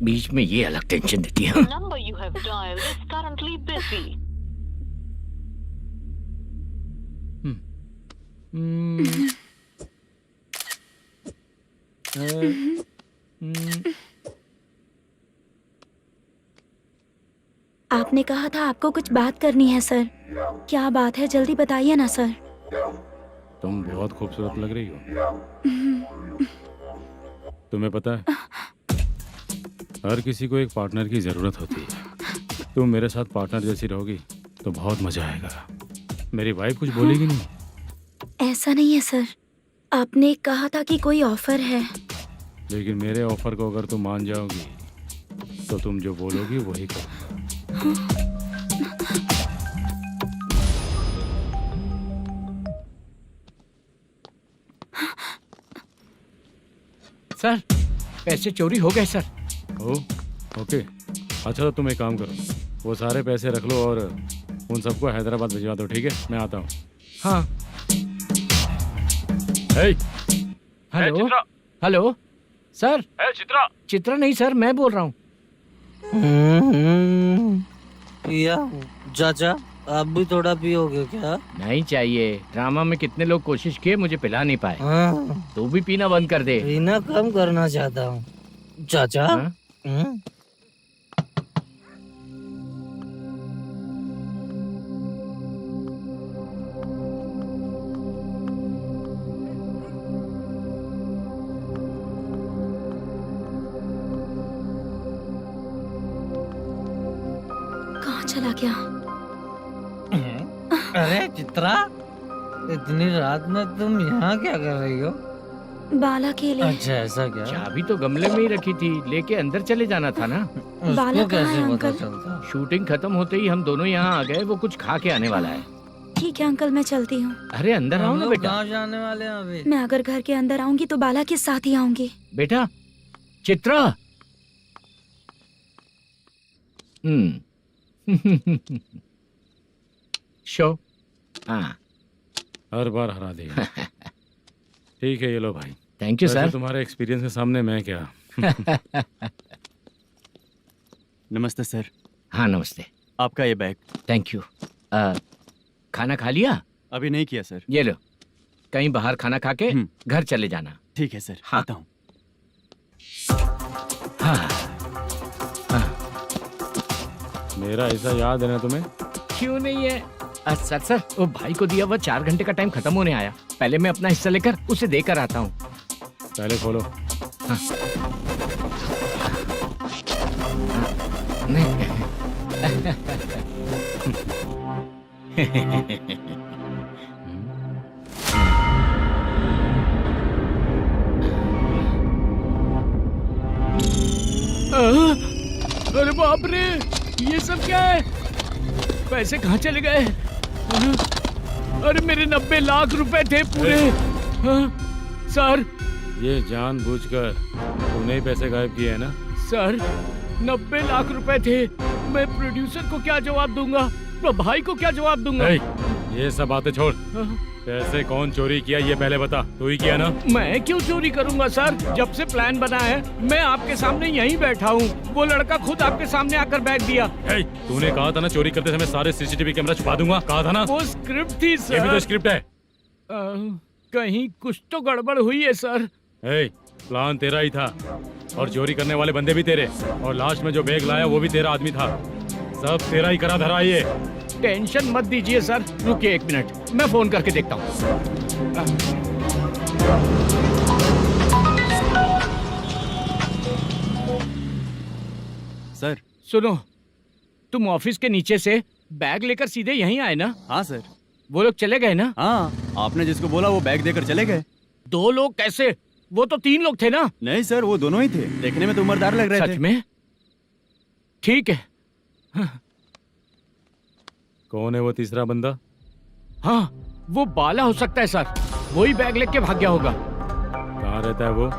बीच में ये अलग टेंशन देती है। Number you have dialed is currently busy. आपने कहा था आपको कुछ बात करनी है सर। क्या बात है, जल्दी बताइए ना सर। तुम बहुत खूबसूरत लग रही हो। तुम्हें पता है, हर किसी को एक पार्टनर की जरूरत होती है। तुम मेरे साथ पार्टनर जैसी रहोगी तो बहुत मजा आएगा। मेरी वाइफ कुछ बोलेगी नहीं? ऐसा नहीं है सर, आपने कहा था कि कोई ऑफर है। लेकिन मेरे ऑफर को अगर तुम मान जाओगी तो तुम जो बोलोगी वही करो। सर, पैसे चोरी हो गए सर। ओके, अच्छा तो तुम एक काम करो, वो सारे पैसे रख लो और उन सबको हैदराबाद भिजवा दो, ठीक है? मैं आता हूँ। हाँ। Hello hello sir. Chitra. Chitra नहीं सर, मैं बोल रहा हूँ। या चाचा, आप भी थोड़ा पियोगे क्या? नहीं चाहिए। ड्रामा में कितने लोग कोशिश किए, मुझे पिला नहीं पाए। तू भी पीना बंद कर दे। पीना कम करना चाहता हूँ चाचा। कहाँ चला गया? अरे चित्रा, इतनी रात में तुम यहाँ क्या कर रही हो? बाला के लिए। अच्छा, ऐसा क्या? चाबी तो गमले में ही रखी थी, लेके अंदर चले जाना था ना। बाला उसको कहाँ है कैसे पता अंकल? चलता? शूटिंग खत्म होते ही हम दोनों यहाँ आ गए। वो कुछ खा के आने वाला है। ठीक है अंकल, मैं चलती हूँ। अरे अंदर आओ हम ना लोग बेटा। कहाँ जाने वाले हैं अभी? मैं अगर घर के अंदर आऊंगी तो बाला के साथ ही आऊंगी। बेटा, चित्रा। शो। हाँ, हर बार हरा देगा। ठीक है, ये लो भाई। थैंक यू वैसे सर। तुम्हारे एक्सपीरियंस के सामने मैं क्या। नमस्ते सर। हाँ नमस्ते। आपका ये बैग। Thank you. खाना खा लिया? अभी नहीं किया सर। ये लो, कहीं बाहर खाना खा के घर चले जाना। ठीक है सर। हाँ। आता हूँ। हाँ। मेरा ऐसा याद है ना तुम्हें? क्यों नहीं है? सर सर, वो भाई को दिया हुआ 4 घंटे का टाइम खत्म होने आया। पहले मैं अपना हिस्सा लेकर उसे देकर आता हूँ। पहले खोलो। हाँ। अरे बाप रे, ये सब क्या है? पैसे कहाँ चले गए? अरे मेरे 90 लाख रुपए थे पूरे। सर, ये जानबूझकर तूने ही पैसे गायब किए हैं ना? सर 90 लाख रुपए थे। मैं प्रोड्यूसर को क्या जवाब दूंगा, तो भाई को क्या जवाब दूंगा? ये सब बातें छोड़। पैसे कौन चोरी किया ये पहले बता। तू ही किया ना? मैं क्यों चोरी करूंगा सर? जब से प्लान बना है मैं आपके सामने यहीं बैठा हूँ। वो लड़का खुद आपके सामने आकर बैग दिया। तूने कहा था ना चोरी करते समय सारे सीसीटीवी कैमरा छुपा दूंगा, कहा था ना? वो स्क्रिप्ट थी सर। ये भी तो स्क्रिप्ट है। कहीं कुछ तो गड़बड़ हुई है सर। प्लान तेरा ही था और चोरी करने वाले बंदे भी तेरे, और लास्ट में जो बैग लाया वो भी तेरा आदमी था। सब तेरा ही करा धरा। ये टेंशन मत दीजिए सर। रुकिए 1 मिनट, मैं फोन करके देखता हूँ। सर सुनो, तुम ऑफिस के नीचे से बैग लेकर सीधे यहीं आए ना? हाँ सर। वो लोग चले गए ना? हाँ, आपने जिसको बोला वो बैग देकर चले गए। 2 लोग कैसे? वो तो 3 लोग थे ना? नहीं सर, वो दोनों ही थे। देखने में तो उम्रदार लग रहे थे। सच में? ठीक है। कौन है वो तीसरा बंदा? हाँ, वो बाला हो सकता है सर। वही बैग लेके भाग गया होगा। कहाँ रहता है वो?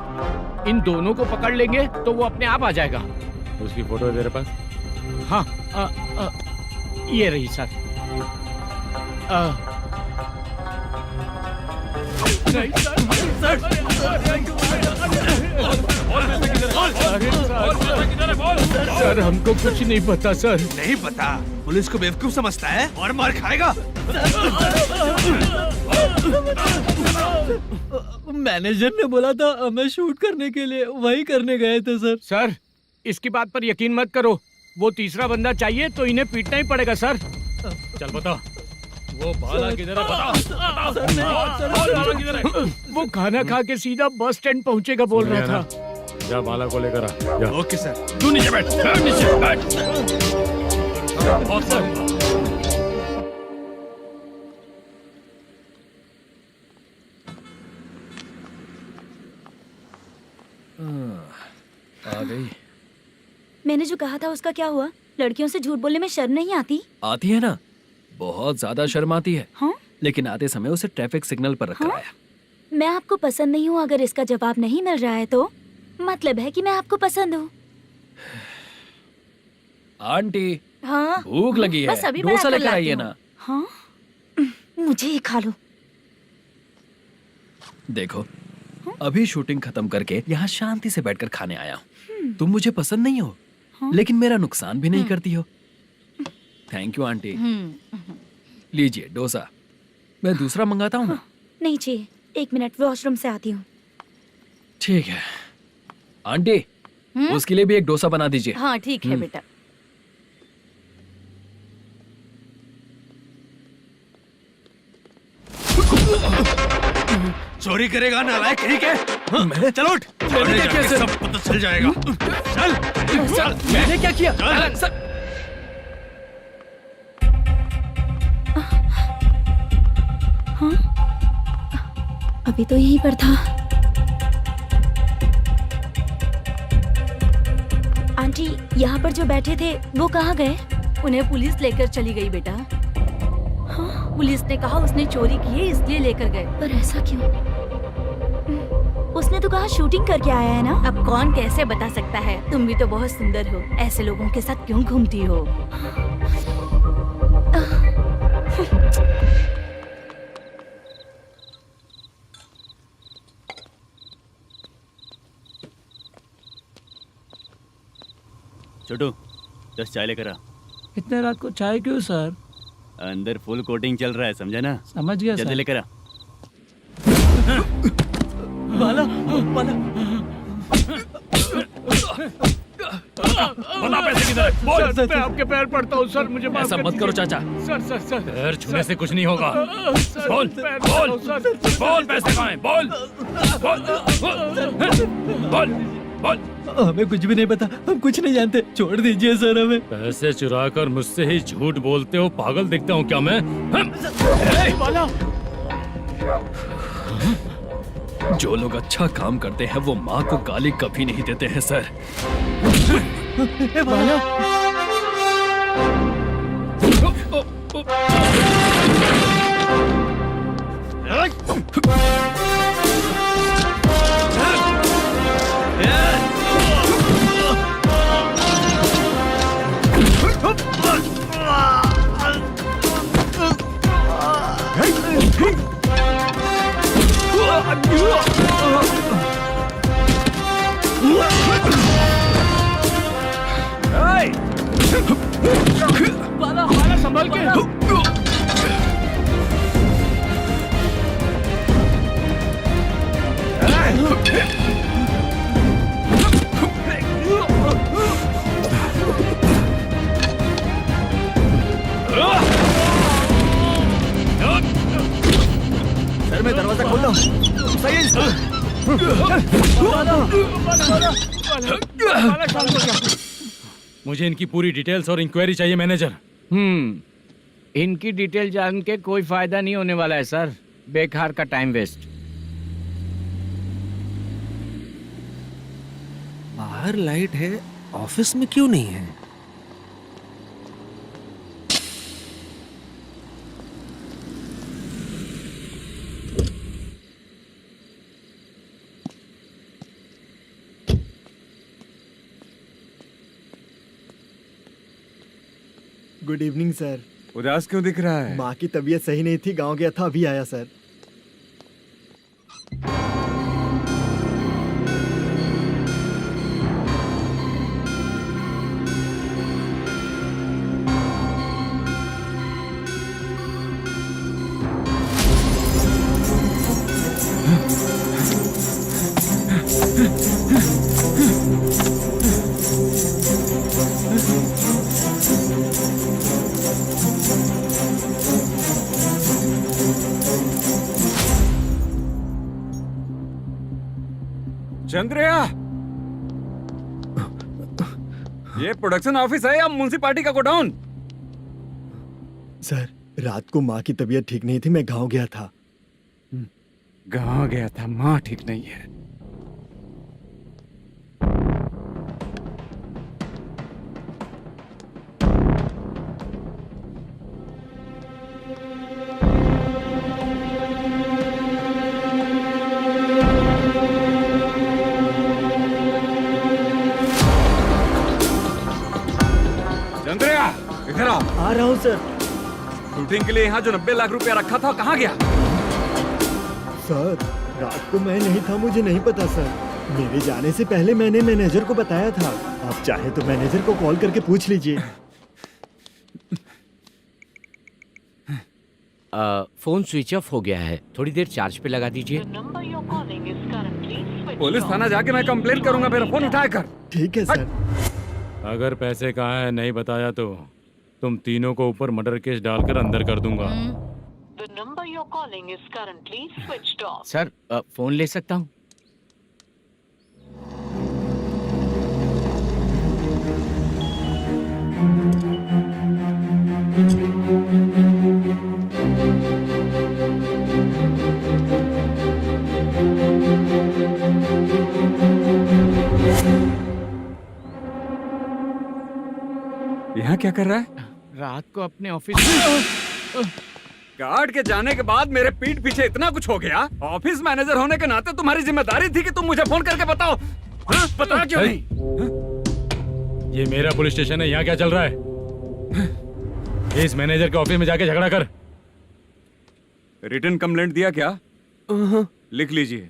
इन दोनों को पकड़ लेंगे तो वो अपने आप आ जाएगा। उसकी फोटो है तेरे पास? हाँ ये रही सर। नहीं सर हमको कुछ नहीं पता सर। नहीं पता? पुलिस को बेवकूफ समझता है और मार खाएगा। मैनेजर ने बोला था हमें शूट करने के लिए, वही करने गए थे सर। सर इसकी बात पर यकीन मत करो, वो तीसरा बंदा चाहिए तो इन्हें पीटना ही पड़ेगा सर। चल बता, वो बाला किधर है? बता। वो खाना खा के सीधा बस स्टैंड पहुंचेगा बोल रहा था। जा बाला को लेकर आ। जा। Okay sir. तू नीचे बैठ, नीचे बैठ। आ गई। मैंने जो कहा था उसका क्या हुआ? लड़कियों से झूठ बोलने में शर्म नहीं आती? आती है ना, बहुत ज्यादा शर्म आती है। हाँ? लेकिन आते समय उसे ट्रैफिक सिग्नल पर रखा हाँ? है। मैं आपको पसंद नहीं हूँ अगर इसका जवाब नहीं मिल रहा है तो मतलब है कि मैं आपको पसंद हूँ। आंटी हाँ? भूख लगी है, बस अभी डोसा बनाकर लेकर लाती आइए हूँ। ना। हाँ? मुझे ही खा लो। देखो अभी शूटिंग खत्म करके यहाँ शांति से बैठकर खाने आया हूँ। तुम मुझे पसंद नहीं हो, लेकिन मेरा नुकसान भी नहीं करती हो। Thank you aunty. लीजिए डोसा। मैं दूसरा मंगाता हूँ ना? नहीं चाहिए, 1 मिनट वॉशरूम से आती हूँ। ठीक है आंटी, उसके लिए भी एक डोसा बना दीजिए। हाँ ठीक है बेटा। चोरी करेगा नालायक कहीं के? चलो उठ, मैंने क्या किया सर? सब पता चल जाएगा। चल सर मैंने क्या किया? सर हाँ? अभी तो यहीं पर था। आंटी यहाँ पर जो बैठे थे वो कहाँ गए? उन्हें पुलिस लेकर चली गई बेटा। हाँ? पुलिस ने कहा उसने चोरी की है इसलिए लेकर गए। पर ऐसा क्यों? उसने तो कहा शूटिंग करके आया है ना। अब कौन कैसे बता सकता है? तुम भी तो बहुत सुंदर हो, ऐसे लोगों के साथ क्यों घूमती हो? छोटू 10 चाय लेकर आ। इतने रात को चाय क्यों सर? अंदर फुल कोटिंग चल रहा है, समझा ना? समझ गया जल्दी सर। लेकर आ। बाला बाला बता पैसे किधर है? बोल। सर मैं आपके पैर पड़ता हूँ सर, मुझे माफ ऐसा कर मत करो दीजिए। चाचा। सर सर सर पैर छूने से कुछ नहीं होगा। सर, बोल पैर बोल पड़ता हूँ, सर। बोल, पैसे कहाँ हैं? बोल बोल बोल बोल। हमें कुछ भी नहीं पता, हम कुछ नहीं जानते, छोड़ दीजिए सर हमें। पैसे चुराकर मुझसे ही झूठ बोलते हो, पागल दिखता हूँ क्या मैं? जो लोग अच्छा काम करते हैं वो माँ को गाली कभी नहीं देते हैं सर। बाला बाला संभाल के। सर मैं दरवाजा खोलता हूँ। सही है मुझे इनकी पूरी डिटेल्स और इंक्वायरी चाहिए मैनेजर। इनकी डिटेल जान के कोई फायदा नहीं होने वाला है सर, बेकार का टाइम वेस्ट। बाहर लाइट है, ऑफिस में क्यों नहीं है? Good evening sir. उदास क्यों दिख रहा है? माँ की तबीयत सही नहीं थी, गांव गया था, अभी आया सर। चंद्रया, ये प्रोडक्शन ऑफिस है या म्युनिसिपालिटी का गोडाउन? सर, रात को माँ की तबीयत ठीक नहीं थी, मैं गांव गया था। गांव गया था, माँ ठीक नहीं है। चंद्रया, इधर आओ। आ रहा हूँ सर। शूटिंग के लिए यहाँ जो 90 लाख रुपया रखा था, कहाँ गया? सर, रात को मैं नहीं था, मुझे नहीं पता सर। मेरे जाने से पहले मैंने मैनेजर को बताया था। आप चाहे तो मैनेजर को कॉल करके पूछ लीजिए। फोन स्विच ऑफ हो गया है, थोड़ी देर चार्ज पे लगा दीजिए। पुलिस थाना जाके मैं कंप्लेंट करूंगा, मेरा फोन उठाया कर। ठीक है सर। अगर पैसे कहाँ है नहीं बताया तो तुम तीनों को ऊपर मर्डर केस डालकर अंदर कर दूंगा। सर, फोन ले सकता हूँ? यहाँ क्या कर रहा है? रात को अपने ऑफिस गार्ड के जाने के बाद मेरे पीठ पीछे इतना कुछ हो गया। ऑफिस मैनेजर होने के नाते तुम्हारी जिम्मेदारी थी कि तुम मुझे फोन करके बताओ। हाँ? बता क्यों नहीं? ये मेरा पुलिस स्टेशन है, यहाँ क्या चल रहा है? इस मैनेजर के ऑफिस में जाके झगड़ा कर। रिटन कंप्लेंट दिया क्या? लिख लीजिए।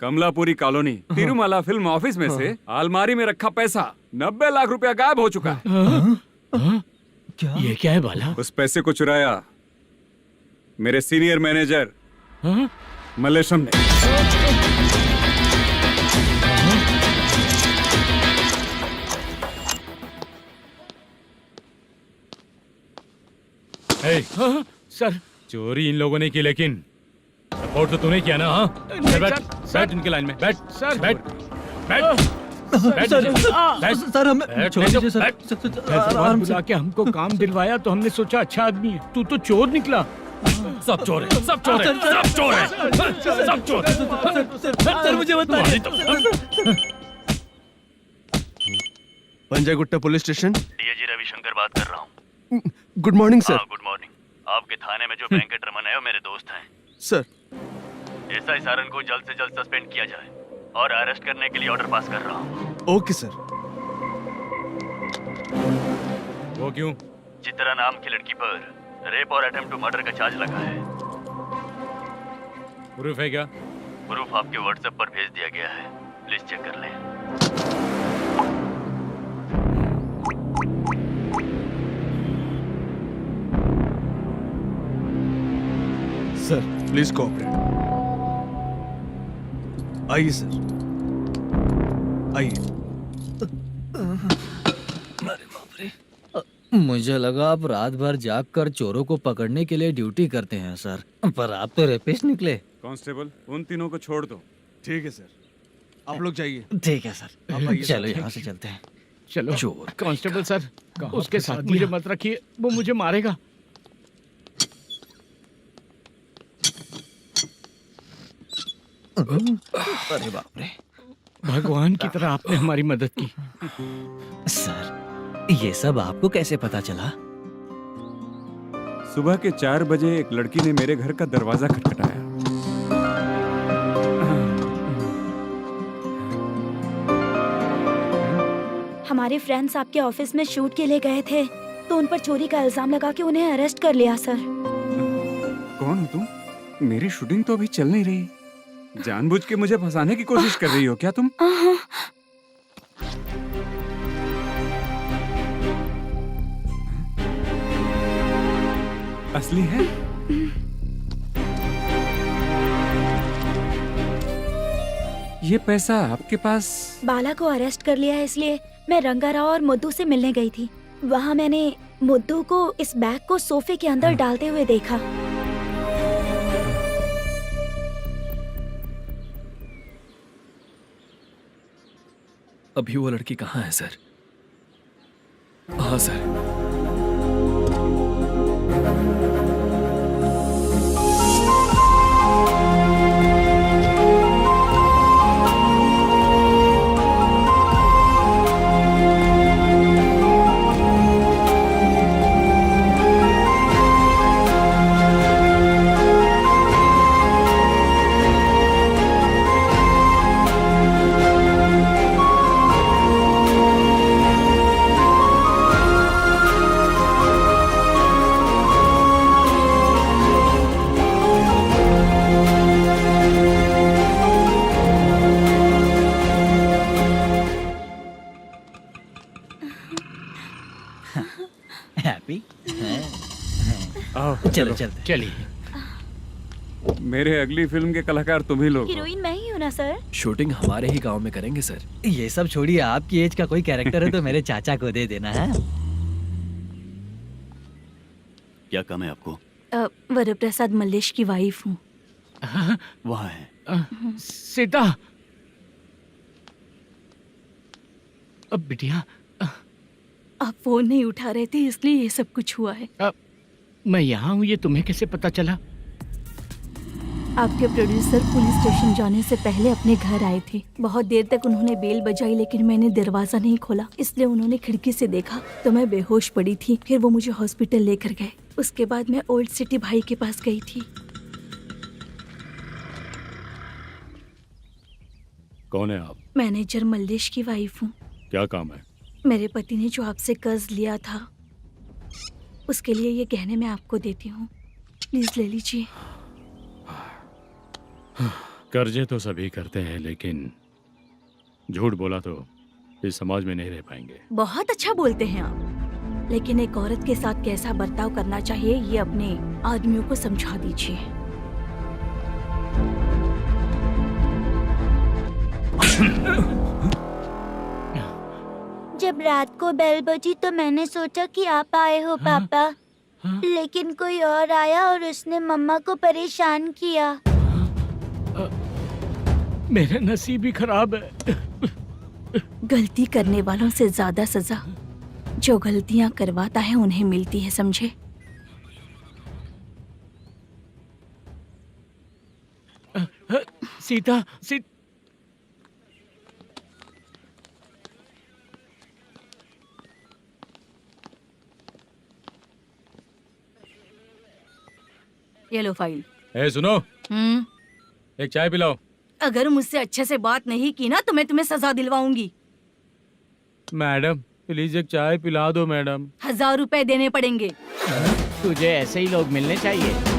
Kamalapuri colony, Tirumala film office में से अलमारी में रखा पैसा 90 लाख रुपया गायब हो चुका है। क्या? ये क्या है बाला? उस पैसे को चुराया मेरे सीनियर मैनेजर मलेशम ने। सर, चोरी इन लोगों ने की, लेकिन सपोर्ट तो तूने किया ना? हाँ, बैठ इनके लाइन में, बैठ सर, बैठ बैठ सर, हमें छोड़ दीजिए सर। आराम से आके हमको काम दिलवाया तो हमने सोचा अच्छा आदमी है, तू तो चोर निकला। सब चोर है, सब चोर है, सब चोर है, सब चोर है। सर, मुझे बताइए। Panjagutta police station, DIG Ravishankar बात कर रहा हूँ। Good morning sir. Good morning. आपके थाने में जो वेंकट रमन है वो मेरे दोस्त हैं। सर, एसआई सारन को जल्द से जल्द सस्पेंड किया जाए और अरेस्ट करने के लिए ऑर्डर पास कर रहा हूँ। Okay sir. वो क्यों? चित्रा नाम की लड़की पर रेप और अटेम्प्ट टू मर्डर का चार्ज लगा है। प्रूफ है क्या? प्रूफ आपके व्हाट्सएप पर भेज दिया गया है, प्लीज चेक कर लें। Sir, please cooperate. आइए सर, आइए। मुझे लगा आप रात भर जाग कर चोरों को पकड़ने के लिए ड्यूटी करते हैं सर, पर आप तो रेपिस्ट निकले। कांस्टेबल, उन तीनों को छोड़ दो। ठीक है सर, आप लोग जाइए। ठीक है सर, चलो यहाँ से चलते हैं। चलो चोर। कांस्टेबल सर, उसके साथ मुझे मत रखिए, वो मुझे मारेगा। अरे बाप रे, भगवान की तरह आपने हमारी मदद की। सर, ये सब आपको कैसे पता चला? सुबह के 4 बजे एक लड़की ने मेरे घर का दरवाजा खटखटाया। हमारे फ्रेंड्स आपके ऑफिस में शूट के लिए गए थे। तो उन पर चोरी का इल्जाम लगा के उन्हें अरेस्ट कर लिया सर। कौन हो तुम? मेरी शूटिंग तो अभी चल नहीं रही। जानबूझ के मुझे फंसाने की कोशिश कर रही हो क्या तुम? असली है? ये पैसा आपके पास? बाला को अरेस्ट कर लिया है इसलिए मैं रंगाराव और मुद्दू से मिलने गई थी। वहाँ मैंने मुद्दू को इस बैग को सोफे के अंदर डालते हुए देखा। अभी वो लड़की कहाँ है सर? हाँ सर। हैप्पी? चलो चलते। चलिए। मेरे अगली फिल्म के कलाकार तुम ही लोग हो। हीरोइन मैं ही हूँ ना सर। शूटिंग हमारे ही गांव में करेंगे सर। ये सब छोड़िए, आपकी एज का कोई कैरेक्टर है तो मेरे चाचा को दे देना है। क्या काम है आपको? वरप्रसाद मल्लेश की वाइफ हूँ। वहाँ है। सीता। अब बिटिया आप फोन नहीं उठा रहे थे इसलिए ये सब कुछ हुआ है। मैं यहाँ हूँ, ये तुम्हें कैसे पता चला? आपके प्रोड्यूसर पुलिस स्टेशन जाने से पहले अपने घर आए थे। बहुत देर तक उन्होंने बेल बजाई लेकिन मैंने दरवाजा नहीं खोला, इसलिए उन्होंने खिड़की से देखा तो मैं बेहोश पड़ी थी। फिर वो मुझे हॉस्पिटल लेकर गए। उसके बाद मैं ओल्ड सिटी भाई के पास गई थी। कौन है आप? मैनेजर मल्लेश की वाइफ हूँ। क्या काम है? मेरे पति ने जो आपसे कर्ज लिया था उसके लिए ये गहने मैं आपको देती हूँ, प्लीज ले लीजिए। कर्जे तो सभी करते हैं लेकिन झूठ बोला तो इस समाज में नहीं रह पाएंगे। बहुत अच्छा बोलते हैं आप, लेकिन एक औरत के साथ कैसा बर्ताव करना चाहिए ये अपने आदमियों को समझा दीजिए। जब रात को बेल बजी तो मैंने सोचा कि आप आए हो पापा। लेकिन कोई और आया और उसने मम्मा को परेशान किया। मेरा नसीब ही खराब है। गलती करने वालों से ज्यादा सजा जो गलतियां करवाता है उन्हें मिलती है, समझे? सीता, ये लो फाइल। ए सुनो, एक चाय पिलाओ। अगर मुझसे अच्छे से बात नहीं की ना तो मैं तुम्हें सजा दिलवाऊंगी। मैडम प्लीज एक चाय पिला दो मैडम। 1000 रुपए देने पड़ेंगे। तुझे ऐसे ही लोग मिलने चाहिए।